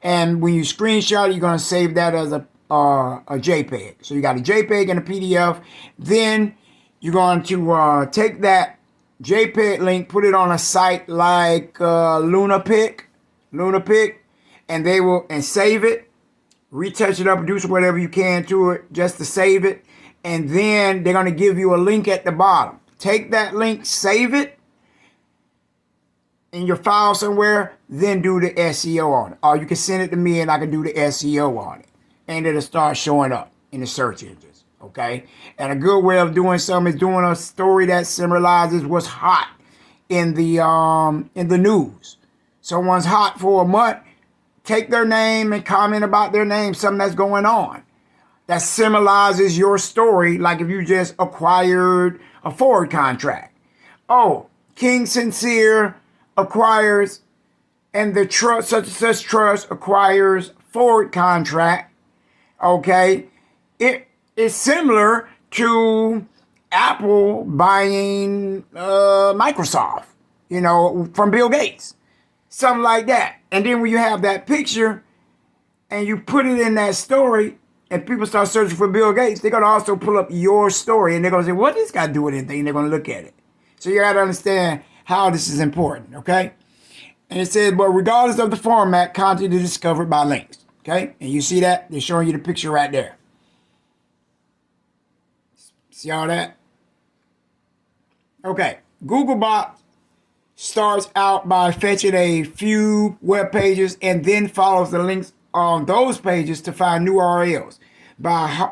And when you screenshot it, you're going to save that as a JPEG. So you got a JPEG and a PDF. Then you're going to take that JPEG link, put it on a site like Lunapic, and save it. Retouch it up, do whatever you can to it just to save it. And then they're going to give you a link at the bottom. Take that link, save it in your file somewhere, then do the SEO on it. Or you can send it to me and I can do the SEO on it. And it'll start showing up in the search engines. Okay? And a good way of doing something is doing a story that symbolizes what's hot in the news. Someone's hot for a month. Take their name and comment about their name, something that's going on. That symbolizes your story, like if you just acquired a Ford contract. Oh, King Sincere acquires, and the trust, such and such trust acquires Ford contract. Okay? It is similar to Apple buying Microsoft, from Bill Gates. Something like that. And then when you have that picture and you put it in that story and people start searching for Bill Gates, they're going to also pull up your story and they're going to say, what does this guy do with anything? And they're going to look at it. So you got to understand how this is important, okay? And it says, but regardless of the format, content is discovered by links, okay? And you see that? They're showing you the picture right there. See all that? Okay. Googlebot starts out by fetching a few web pages and then follows the links on those pages to find new URLs. By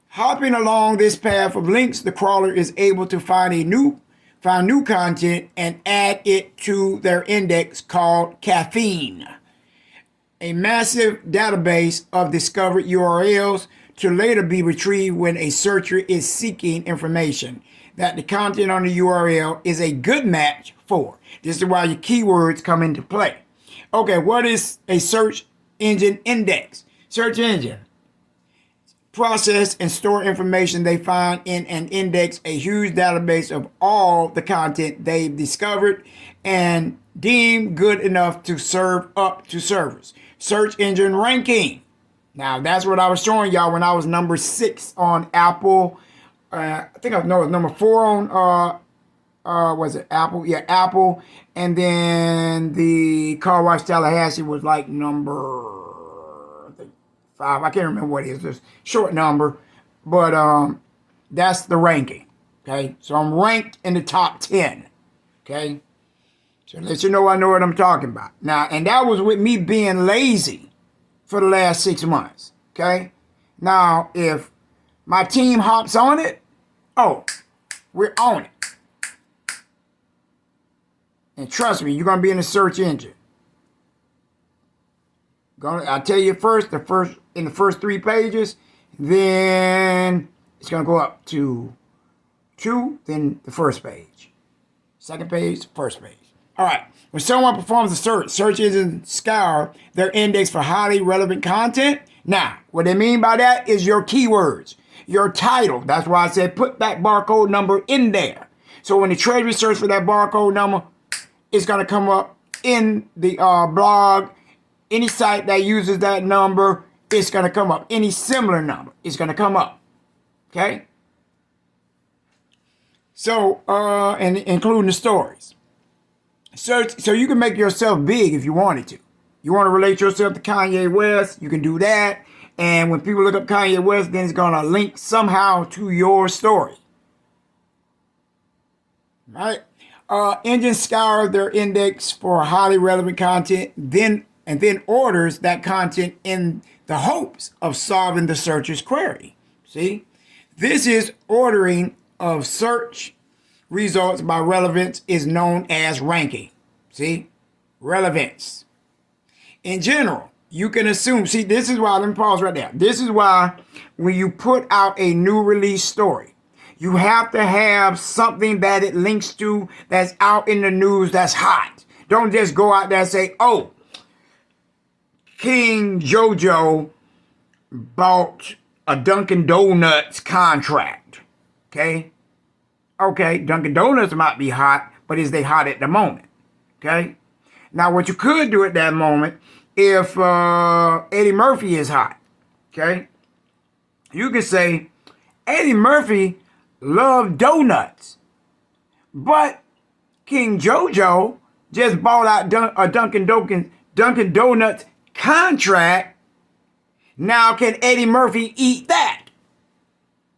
hopping along this path of links, the crawler is able to find new content and add it to their index called Caffeine, a massive database of discovered URLs to later be retrieved when a searcher is seeking information that the content on the URL is a good match for. This is why your keywords come into play. Okay, what is a search engine index? Search engine process and store information they find in an index, a huge database of all the content they've discovered and deemed good enough to serve up to servers. Search engine ranking. Now, that's what I was showing y'all when I was number 6 on Apple. I think it was number 4 on was it Apple? Yeah, Apple. And then the Car Wash Tallahassee was like number, I think, 5. I can't remember what it is. It's a short number. But that's the ranking. Okay. So I'm ranked in the top 10. Okay. So let you know I know what I'm talking about. Now, and that was with me being lazy for the last 6 months. Okay. Now, if my team hops on it, oh, we're on it. And trust me, you're going to be in the search engine. I'll tell you in the first 3 pages, then it's going to go up to 2, then the first page. Second page, first page. All right. When someone performs a search engine scour their index for highly relevant content. Now, what they mean by that is your keywords, your title. That's why I said put that barcode number in there. So when the Treasury search for that barcode number, it's going to come up in the blog. Any site that uses that number, it's going to come up. Any similar number, it's going to come up. Okay? So, and including the stories. Search, so you can make yourself big if you wanted to. You want to relate yourself to Kanye West, you can do that. And when people look up Kanye West, then it's going to link somehow to your story. Right? Engine scour their index for highly relevant content, then orders that content in the hopes of solving the searcher's query. See? This is ordering of search results by relevance is known as ranking. See? Relevance. In general, you can assume, see, this is why, let me pause right there. This is why when you put out a new release story, you have to have something that it links to that's out in the news that's hot. Don't just go out there and say, oh, King Jojo bought a Dunkin' Donuts contract. Okay? Okay, Dunkin' Donuts might be hot, but is they hot at the moment? Okay? Now, what you could do at that moment, if Eddie Murphy is hot, okay? You could say, Eddie Murphy loved donuts, but King Jojo just bought out a Dunkin' Donuts contract. Now can Eddie Murphy eat that?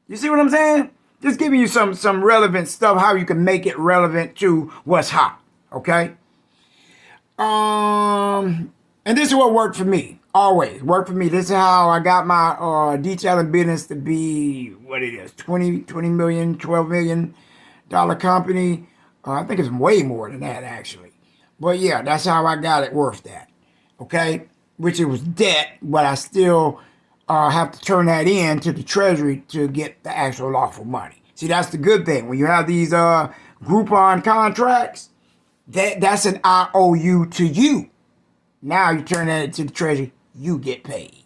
You see what I'm saying? Just giving you some relevant stuff, how you can make it relevant to what's hot, okay? And this is what worked for me. Always worked for me. This is how I got my detailing business to be what it is, 20 million, $12 million company. I think it's way more than that, actually. But yeah, that's how I got it worth that. Okay? Which it was debt, but I still have to turn that in to the treasury to get the actual lawful money. See, that's the good thing. When you have these Groupon contracts, that's an IOU to you. Now you turn that into the treasury, you get paid.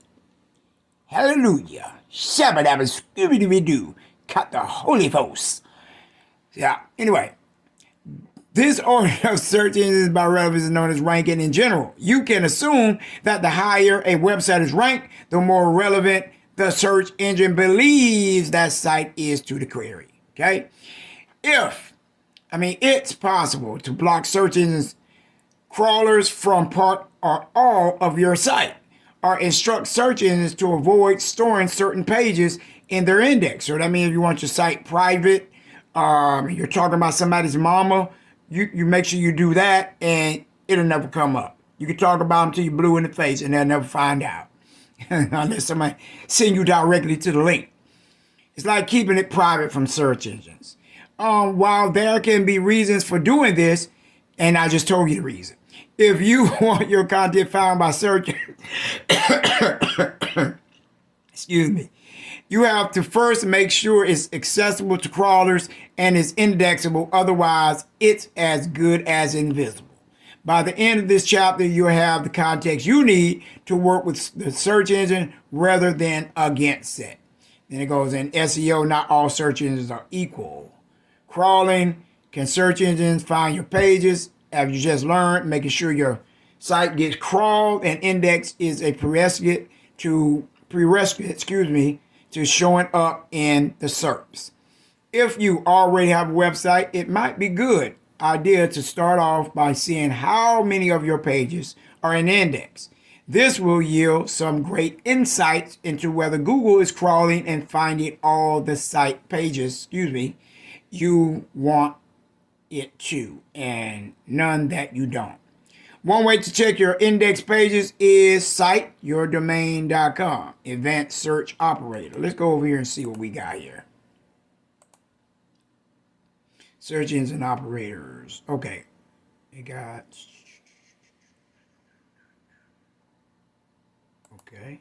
Hallelujah. Shabba dabba scooby dooby doo. Cut the Holy Ghost. Yeah, anyway. This order of search engines by relevance is known as ranking in general. You can assume that the higher a website is ranked, the more relevant the search engine believes that site is to the query. Okay? It's possible to block search engines crawlers from part or all of your site, or instruct search engines to avoid storing certain pages in their index. So that means if you want your site private, you're talking about somebody's mama, you make sure you do that and it'll never come up. You can talk about them till you're blue in the face and they'll never find out. Unless somebody send you directly to the link. It's like keeping it private from search engines. While there can be reasons for doing this, and I just told you the reason. If you want your content found by search, excuse me, you have to first make sure it's accessible to crawlers and is indexable. Otherwise, it's as good as invisible. By the end of this chapter, you'll have the context you need to work with the search engine rather than against it. Then it goes in SEO, not all search engines are equal. Crawling, can search engines find your pages? As you just learned, making sure your site gets crawled and indexed is a prerequisite to showing up in the SERPs. If you already have a website, it might be good idea to start off by seeing how many of your pages are in index. This will yield some great insights into whether Google is crawling and finding all the site pages, you want it to, and none that you don't. One way to check your index pages is citeyourdomain.com, advanced search operator. Let's go over here and see what we got here. Search engine operators. Okay. We got. Okay.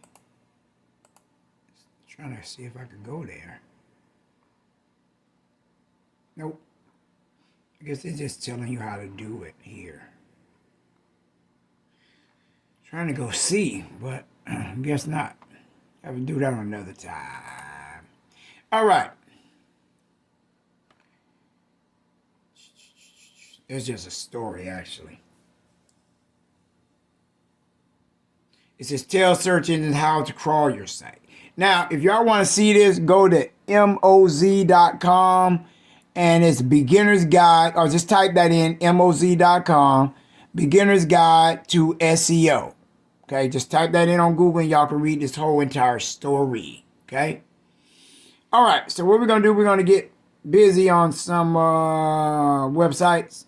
Trying to see if I could go there. Nope. I guess it's just telling you how to do it here. Trying to go see, but I guess not. I will do that on another time. All right. It's just a story, actually. It says, tell search engines how to crawl your site. Now, if y'all want to see this, go to moz.com and it's Beginner's Guide, or just type that in, moz.com, Beginner's Guide to SEO. Okay, just type that in on Google and y'all can read this whole entire story. Okay. All right, so what we're going to do, we're going to get busy on some websites.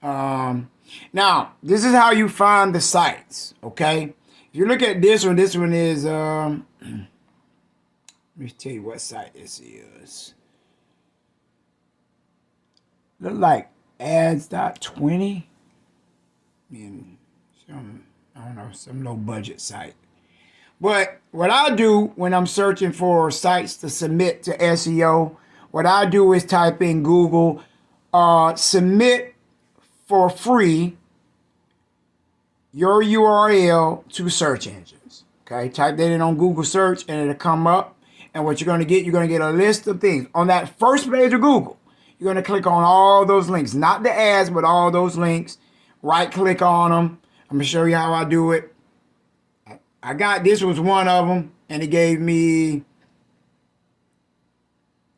Now, this is how you find the sites, okay? If you look at this one is, let me tell you what site this is. Look like ads.20. I mean, I don't know, some low budget site. But what I do when I'm searching for sites to submit to SEO, what I do is type in Google, submit for free your URL to search engines. Okay, type that in on Google search and it'll come up. And what you're going to get a list of things. On that first page of Google, you're going to click on all those links. Not the ads, but all those links. Right click on them. I'm going to show you how I do it. I got, this was one of them, and it gave me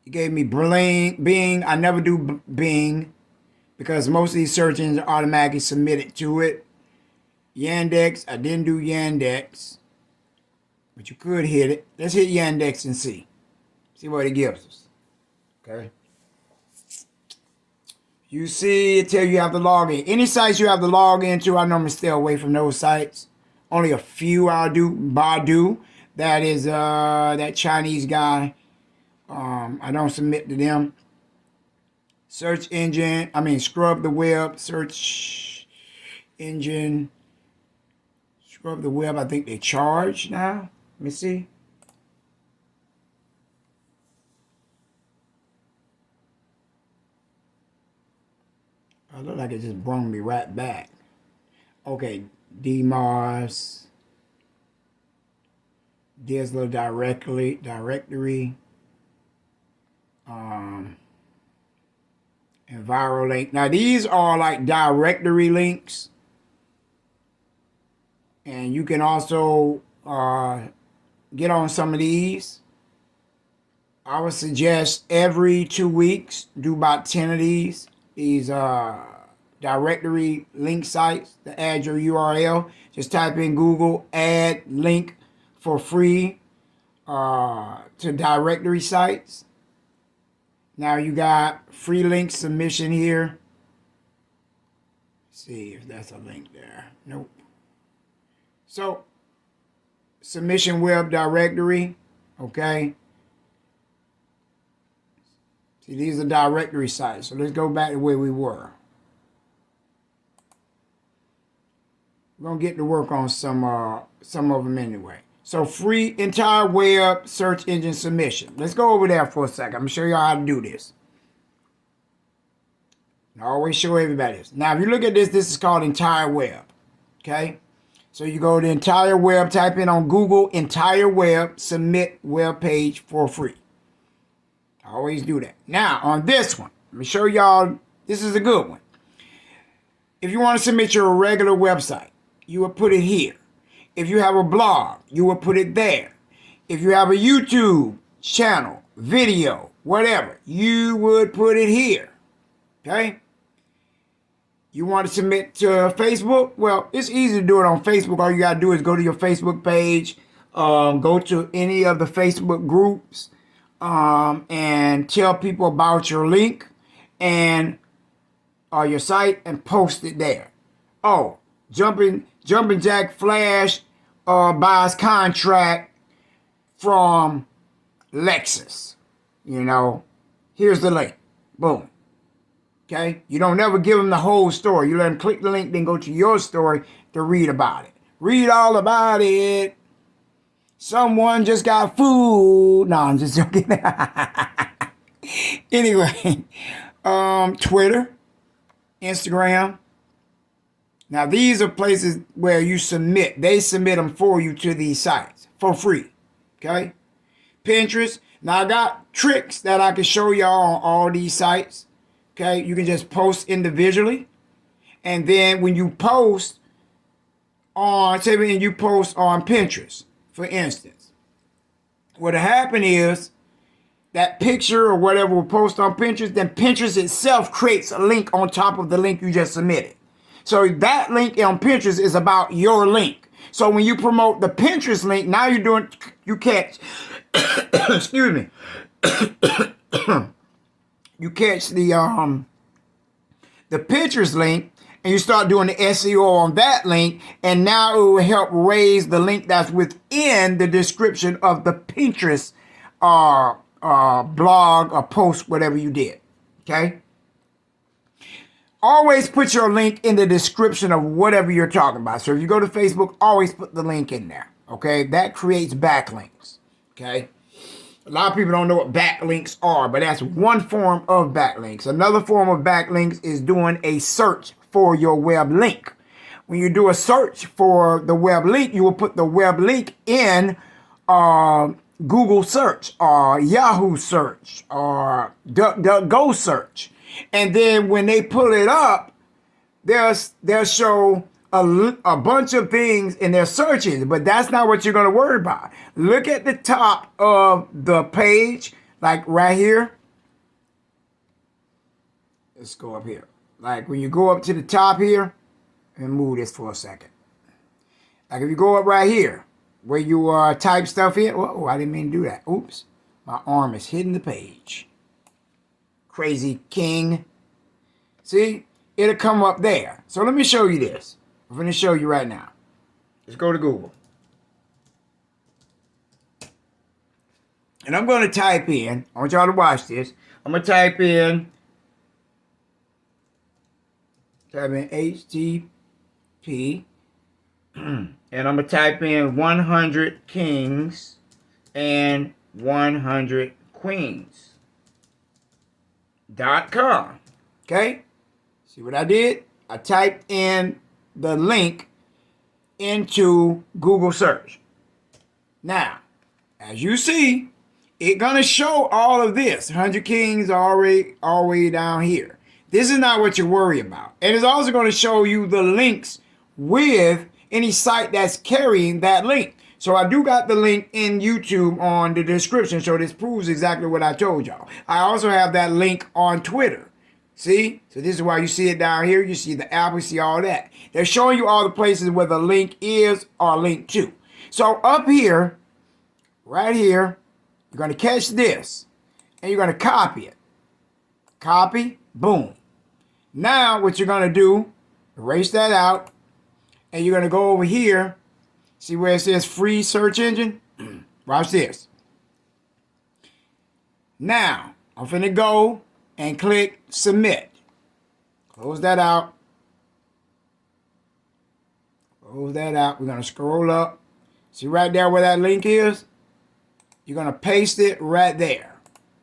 Bing. I never do Bing because most of these search engines are automatically submitted to it. Yandex, I didn't do Yandex, but you could hit it. Let's hit Yandex and see what it gives us. Okay. You see, it tells you have to log in. Any sites you have to log into, I normally stay away from those sites. Only a few I'll do. Baidu, that is that Chinese guy. I don't submit to them. Search engine, scrub the web, search engine, scrub the web. I think they charge now. Let me see. It looked like it just brought me right back. Okay, DMARS, Dizzler directory, and viral link. Now these are like directory links, and you can also get on some of these. I would suggest every 2 weeks do about 10 of these directory link sites to add your URL. Just type in Google, add link for free to directory sites. Now you got free link submission here. Let's see if that's a link there. Nope. So submission web directory, okay. See, these are directory sites. So let's go back to where we were. We're going to get to work on some of them anyway. So free entire web search engine submission. Let's go over there for a second. I'm going to show you how to do this. I always show everybody this. Now, if you look at this, this is called entire web. Okay? So you go to entire web, type in on Google, entire web, submit web page for free. I always do that. Now, on this one, let me show y'all, this is a good one. If you want to submit your regular website, you will put it here. If you have a blog, you will put it there. If you have a YouTube channel, video, whatever, you would put it here. Okay? You want to submit to Facebook? Well, it's easy to do it on Facebook. All you got to do is go to your Facebook page, go to any of the Facebook groups, and tell people about your link and your site and post it there. Oh, Jumping Jack Flash buys contract from Lexus. You know, here's the link. Boom. Okay? You don't never give them the whole story. You let them click the link, then go to your story to read about it. Read all about it. Someone just got food. No, I'm just joking. Anyway, Twitter, Instagram. Now, these are places where you submit. They submit them for you to these sites for free. Okay? Pinterest. Now, I got tricks that I can show y'all on all these sites. Okay? You can just post individually. And then when you post on, say when you post on Pinterest, for instance, what'll happen is that picture or whatever will post on Pinterest, then Pinterest itself creates a link on top of the link you just submitted. So that link on Pinterest is about your link. So when you promote the Pinterest link, now you catch, excuse me, you catch the Pinterest link, and you start doing the SEO on that link, and now it will help raise the link that's within the description of the Pinterest blog or post, whatever you did. Okay? Always put your link in the description of whatever you're talking about. So if you go to Facebook, always put the link in there. Okay? That creates backlinks. Okay? A lot of people don't know what backlinks are, but that's one form of backlinks. Another form of backlinks is doing a search for your web link. When you do a search for the web link, you will put the web link in Google search or Yahoo search or DuckDuckGo search. And then when they pull it up, they'll show a bunch of things in their searches, but that's not what you're going to worry about. Look at the top of the page, like right here. Let's go up here. Like when you go up to the top here, and move this for a second. Like if you go up right here, where you type stuff in. Oh, I didn't mean to do that. Oops. My arm is hitting the page. Crazy king. See? It'll come up there. So let me show you this. I'm going to show you right now. Let's go to Google. And I'm going to type in. I want y'all to watch this. I'm going to type in HTTP. And I'm going to type in 100 kings and 100 queens.com. Okay? See what I did? I typed in the link into Google search. Now, as you see, it's going to show all of this. 100 kings all the way down here. This is not what you worry about. And it's also going to show you the links with any site that's carrying that link. So I do got the link in YouTube on the description, so this proves exactly what I told y'all. I also have that link on Twitter. See? So this is why you see it down here. You see the app, you see all that. They're showing you all the places where the link is or linked to. So up here, right here, you're going to catch this, and you're going to copy it. Copy, boom. Now what you're going to do, erase that out, and you're going to go over here. See where it says free search engine? Watch this. Now, I'm finna go and click submit. Close that out. Close that out. We're going to scroll up. See right there where that link is? You're going to paste it right there.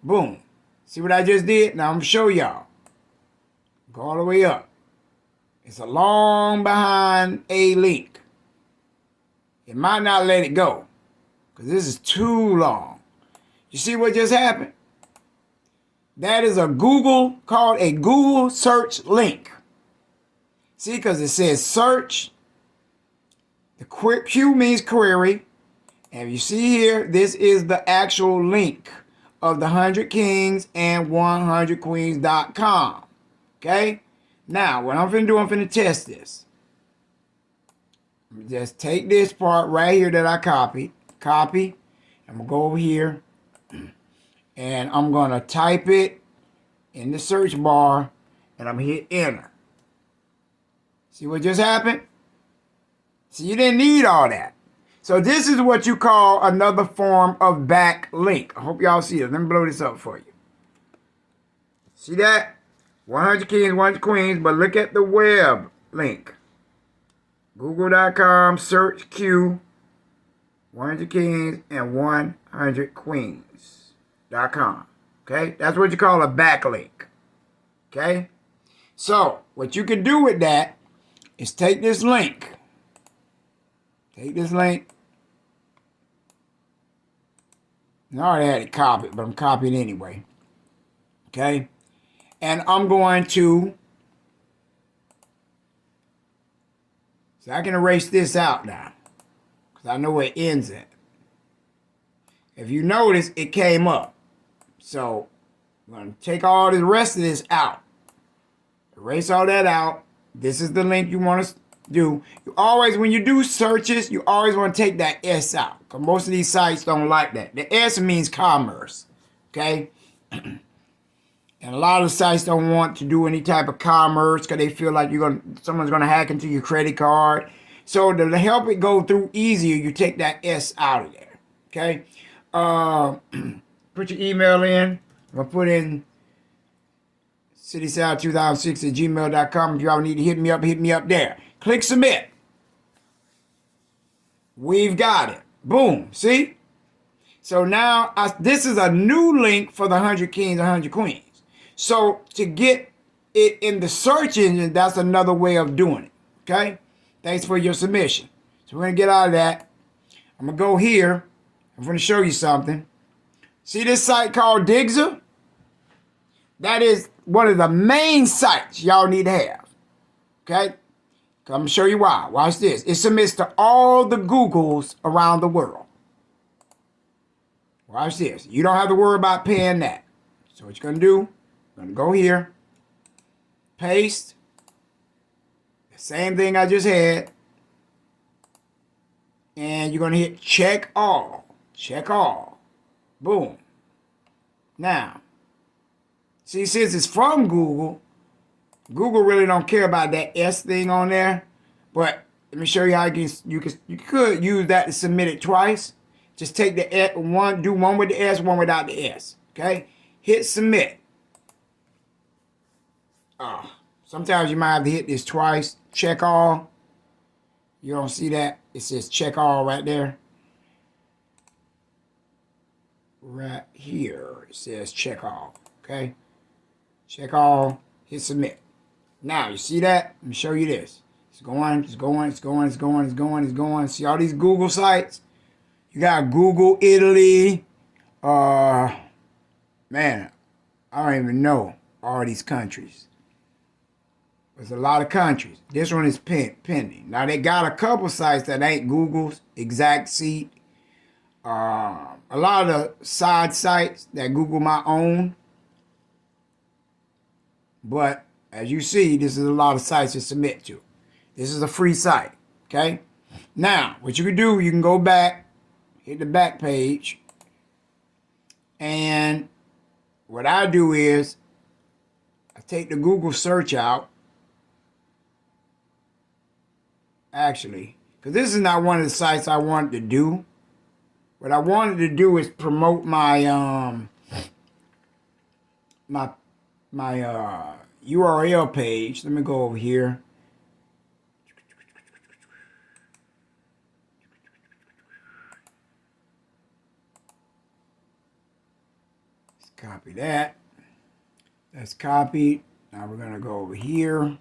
Boom. See what I just did? Now I'm going to show y'all. Go all the way up. It's a long behind a link. It might not let it go because this is too long. You see what just happened? That is a called a Google search link. See, because it says search. The Q means query. And you see here, this is the actual link of the 100 kings and 100 queens.com. Okay? Now, what I'm finna do, I'm finna test this. Just take this part right here that I copied. Copy. I'm gonna go over here. And I'm gonna type it in the search bar. And I'm gonna hit enter. See what just happened? See, you didn't need all that. So this is what you call another form of backlink. I hope y'all see it. Let me blow this up for you. See that? 100 kings, 100 queens, but look at the web link. Google.com, search Q, 100 kings and 100 queens.com. Okay? That's what you call a backlink. Okay? So, what you can do with that is take this link. Take this link. I already had it copied, but I'm copying anyway. Okay? And I'm going to, so I can erase this out now, because I know where it ends at. If you notice, it came up. So I'm going to take all the rest of this out. Erase all that out. This is the link you want to do. You always, when you do searches, you always want to take that S out. Because most of these sites don't like that. The S means commerce. Okay? And a lot of sites don't want to do any type of commerce because they feel like someone's going to hack into your credit card. So to help it go through easier, you take that S out of there. Okay? Put your email in. I'm going to put in citysouth2006@gmail.com. If y'all need to hit me up there. Click submit. We've got it. Boom. See? So now this is a new link for the 100 Kings, 100 Queens. So to get it in the search engine, that's another way of doing it. Okay? Thanks for your submission. So we're going to get out of that. I'm going to go here. I'm going to show you something. See this site called Yjhay? That is one of the main sites y'all need to have. Okay? I'm going to show you why. Watch this. It submits to all the Googles around the world. Watch this. You don't have to worry about paying that. So what you're going to do, you're going to go here, paste, the same thing I just had, and you're going to hit check all. Check all. Boom. Now, see, since it's from Google, Google really don't care about that S thing on there. But let me show you how you could use that to submit it twice. Just take the S, do one with the S, one without the S. Okay? Hit submit. Sometimes you might have to hit this twice. Check all. You don't see that? It says check all right there. Right here. It says check all. Okay? Check all. Hit submit. Now, you see that? Let me show you this. It's going, it's going, it's going, it's going, it's going, it's going. See all these Google sites? You got Google Italy. Man, I don't even know all these countries. There's a lot of countries. This one is pending. Now, they got a couple sites that ain't Google's exact seat. A lot of the side sites that Google might own. But as you see, this is a lot of sites to submit to. This is a free site, okay? Now, what you can do, you can go back, hit the back page, and what I do is I take the Google search out, actually, because this is not one of the sites I wanted to do. What I wanted to do is promote my my URL page. Let me go over here. Let's copy that. That's copied. Now we're going to go over here,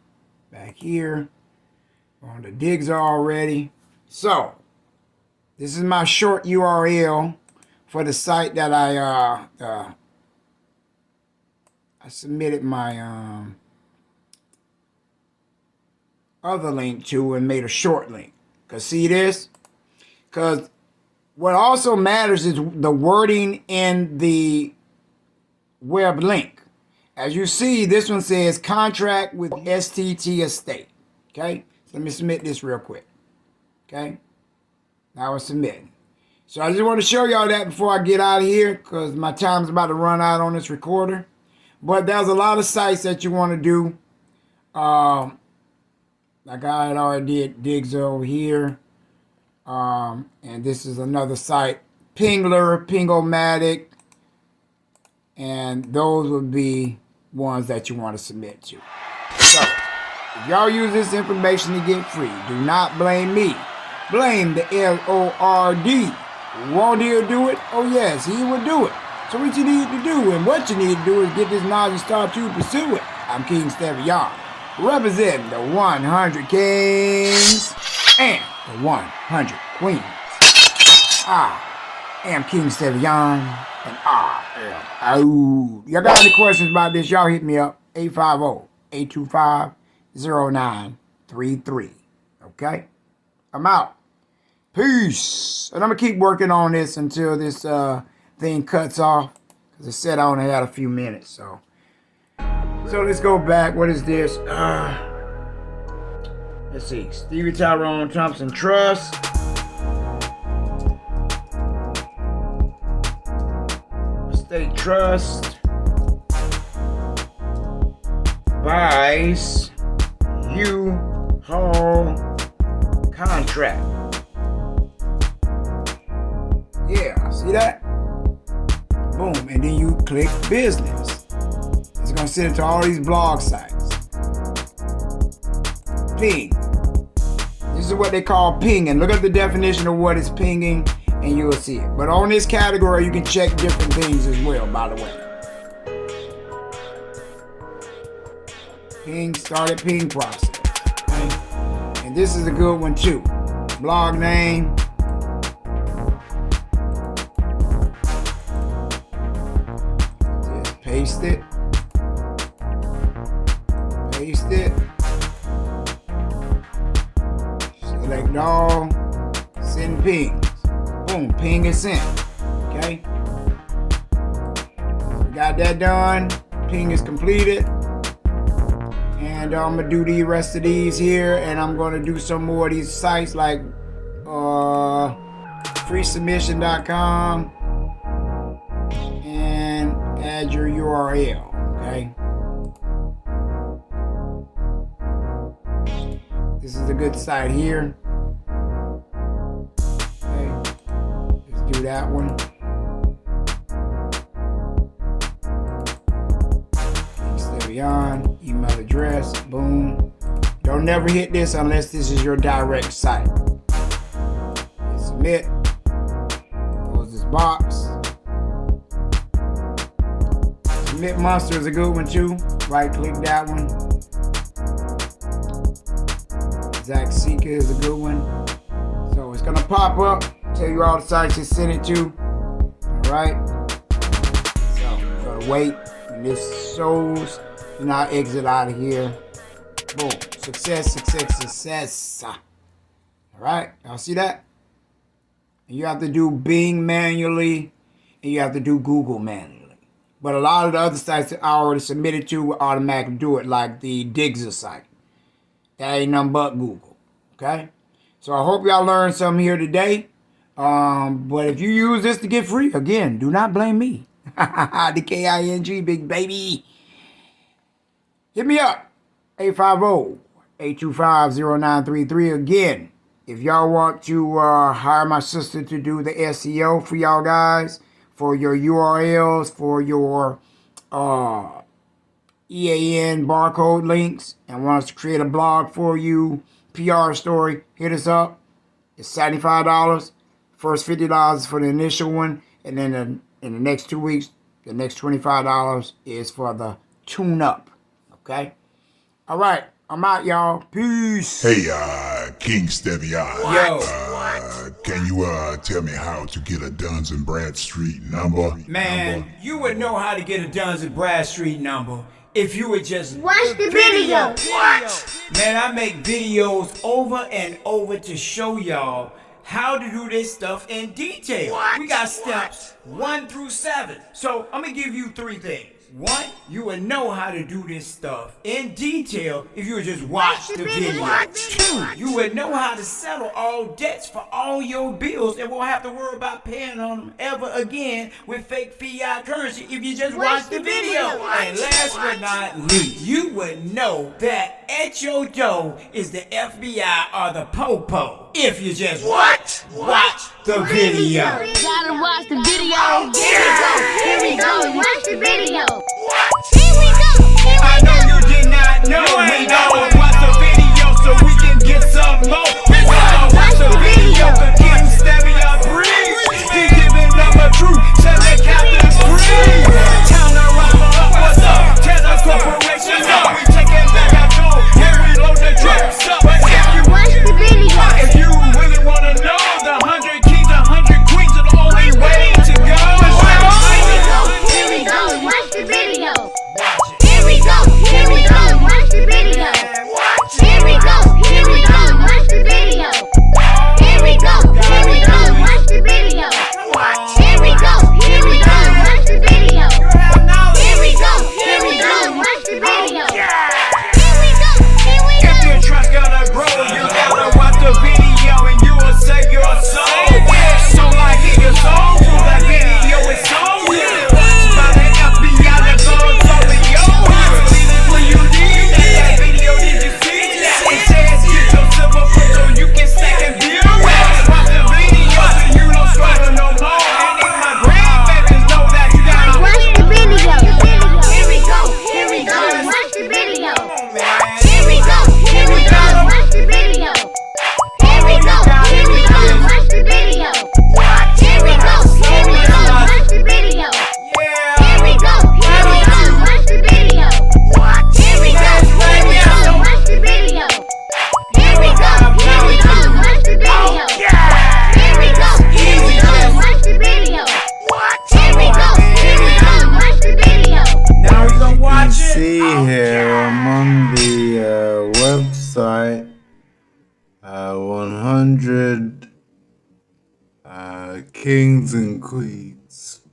back here. We're on the Yjhay already. So, this is my short URL for the site that I submitted my other link to and made a short link. Because see this? Because what also matters is the wording in the web link. As you see, this one says contract with STT Estate. Okay? So let me submit this real quick. Okay? Now it's submitting. So I just want to show y'all that before I get out of here because my time's about to run out on this recorder. But there's a lot of sites that you want to do. Like I had already did Yjhay over here. And this is another site. Pingler, Pingomatic. And those would be ones that you want to submit to. So, if y'all use this information to get free, do not blame me. Blame the Lord. Won't he do it? Oh yes, he will do it. So what you need to do, and what you need to do is get this knowledge and start to pursue it. I'm King Stevian, representing the 100 Kings and the 100 Queens. I am King Stevian, and I am out. Y'all got any questions about this, y'all hit me up, 850-825-0933. Okay? I'm out. Peace. And I'm going to keep working on this until this thing cuts off. As I said, I only had a few minutes, so let's go back. What is this? Let's see. Stevie Tyrone Thompson Trust. Estate Trust buys Yjhay contract. Yeah, see that? Boom, and then you click business. It's gonna send it to all these blog sites. Ping. This is what they call pinging. Look up the definition of what is pinging and you will see it. But on this category, you can check different things as well, by the way. Ping, started ping process. Okay? And this is a good one too. Blog name. Just paste it. Paste it. Select all. Send pings. Boom, ping is sent. Okay. Got that done. Ping is completed. And I'm gonna do the rest of these here, and I'm gonna do some more of these sites like freesubmission.com and add your URL. Okay. This is a good site here. Okay. Let's do that one. Stevian, email address, boom. Don't never hit this unless this is your direct site. Hit submit. Close this box. Submit Monster is a good one too. Right click that one. Exact Seeker is a good one. So it's gonna pop up, tell you all the sites you send it to. Alright. So gotta wait. And this shows. Now exit out of here. Boom. Success, success, success. Alright. Y'all see that? And you have to do Bing manually. And you have to do Google manually. But a lot of the other sites that I already submitted to will automatically do it. Like the Digza site. That ain't nothing but Google. Okay? So I hope y'all learned something here today. But if you use this to get free, again, do not blame me. The KING, big baby. Hit me up. 850-825-0933. Again, if y'all want to hire my sister to do the SEO for y'all guys, for your URLs, for your EAN barcode links, and want us to create a blog for you, PR story, hit us up. It's $75. First $50 for the initial one, and then in the next 2 weeks, the next $25 is for the tune-up. Okay? All right. I'm out, y'all. Peace. Hey, King Stevian. Yo. Can you tell me how to get a Duns and Bradstreet number? Man, you would know how to get a Duns and Bradstreet number if you would just watch the video. What? Man, I make videos over and over to show y'all how to do this stuff in detail. What? We got steps 1 through 7. So I'm gonna give you 3 things. 1, you would know how to do this stuff in detail if you would just watch the video. 2, you would know how to settle all debts for all your bills and won't have to worry about paying on them ever again with fake fiat currency if you just watch the video. And last but not least, you would know that at your door is the FBI or the Popo if you just watch the video. Gotta watch the video. Here we go. Watch the video. I know you did not know. We gotta watch the video so we can get some more. We gotta watch the video. The King Stevian Rich. He giving them a truth. Tell the captain free. Town to rock up. What's up? Tell the corporation up. We taking back our goal. And reload the drips up. But Watch the video. if you really wanna know, the 100 kings, 100 queens are the only way to go. Here we go. Watch the video. see here, I'm on the website. 100 kings and queens.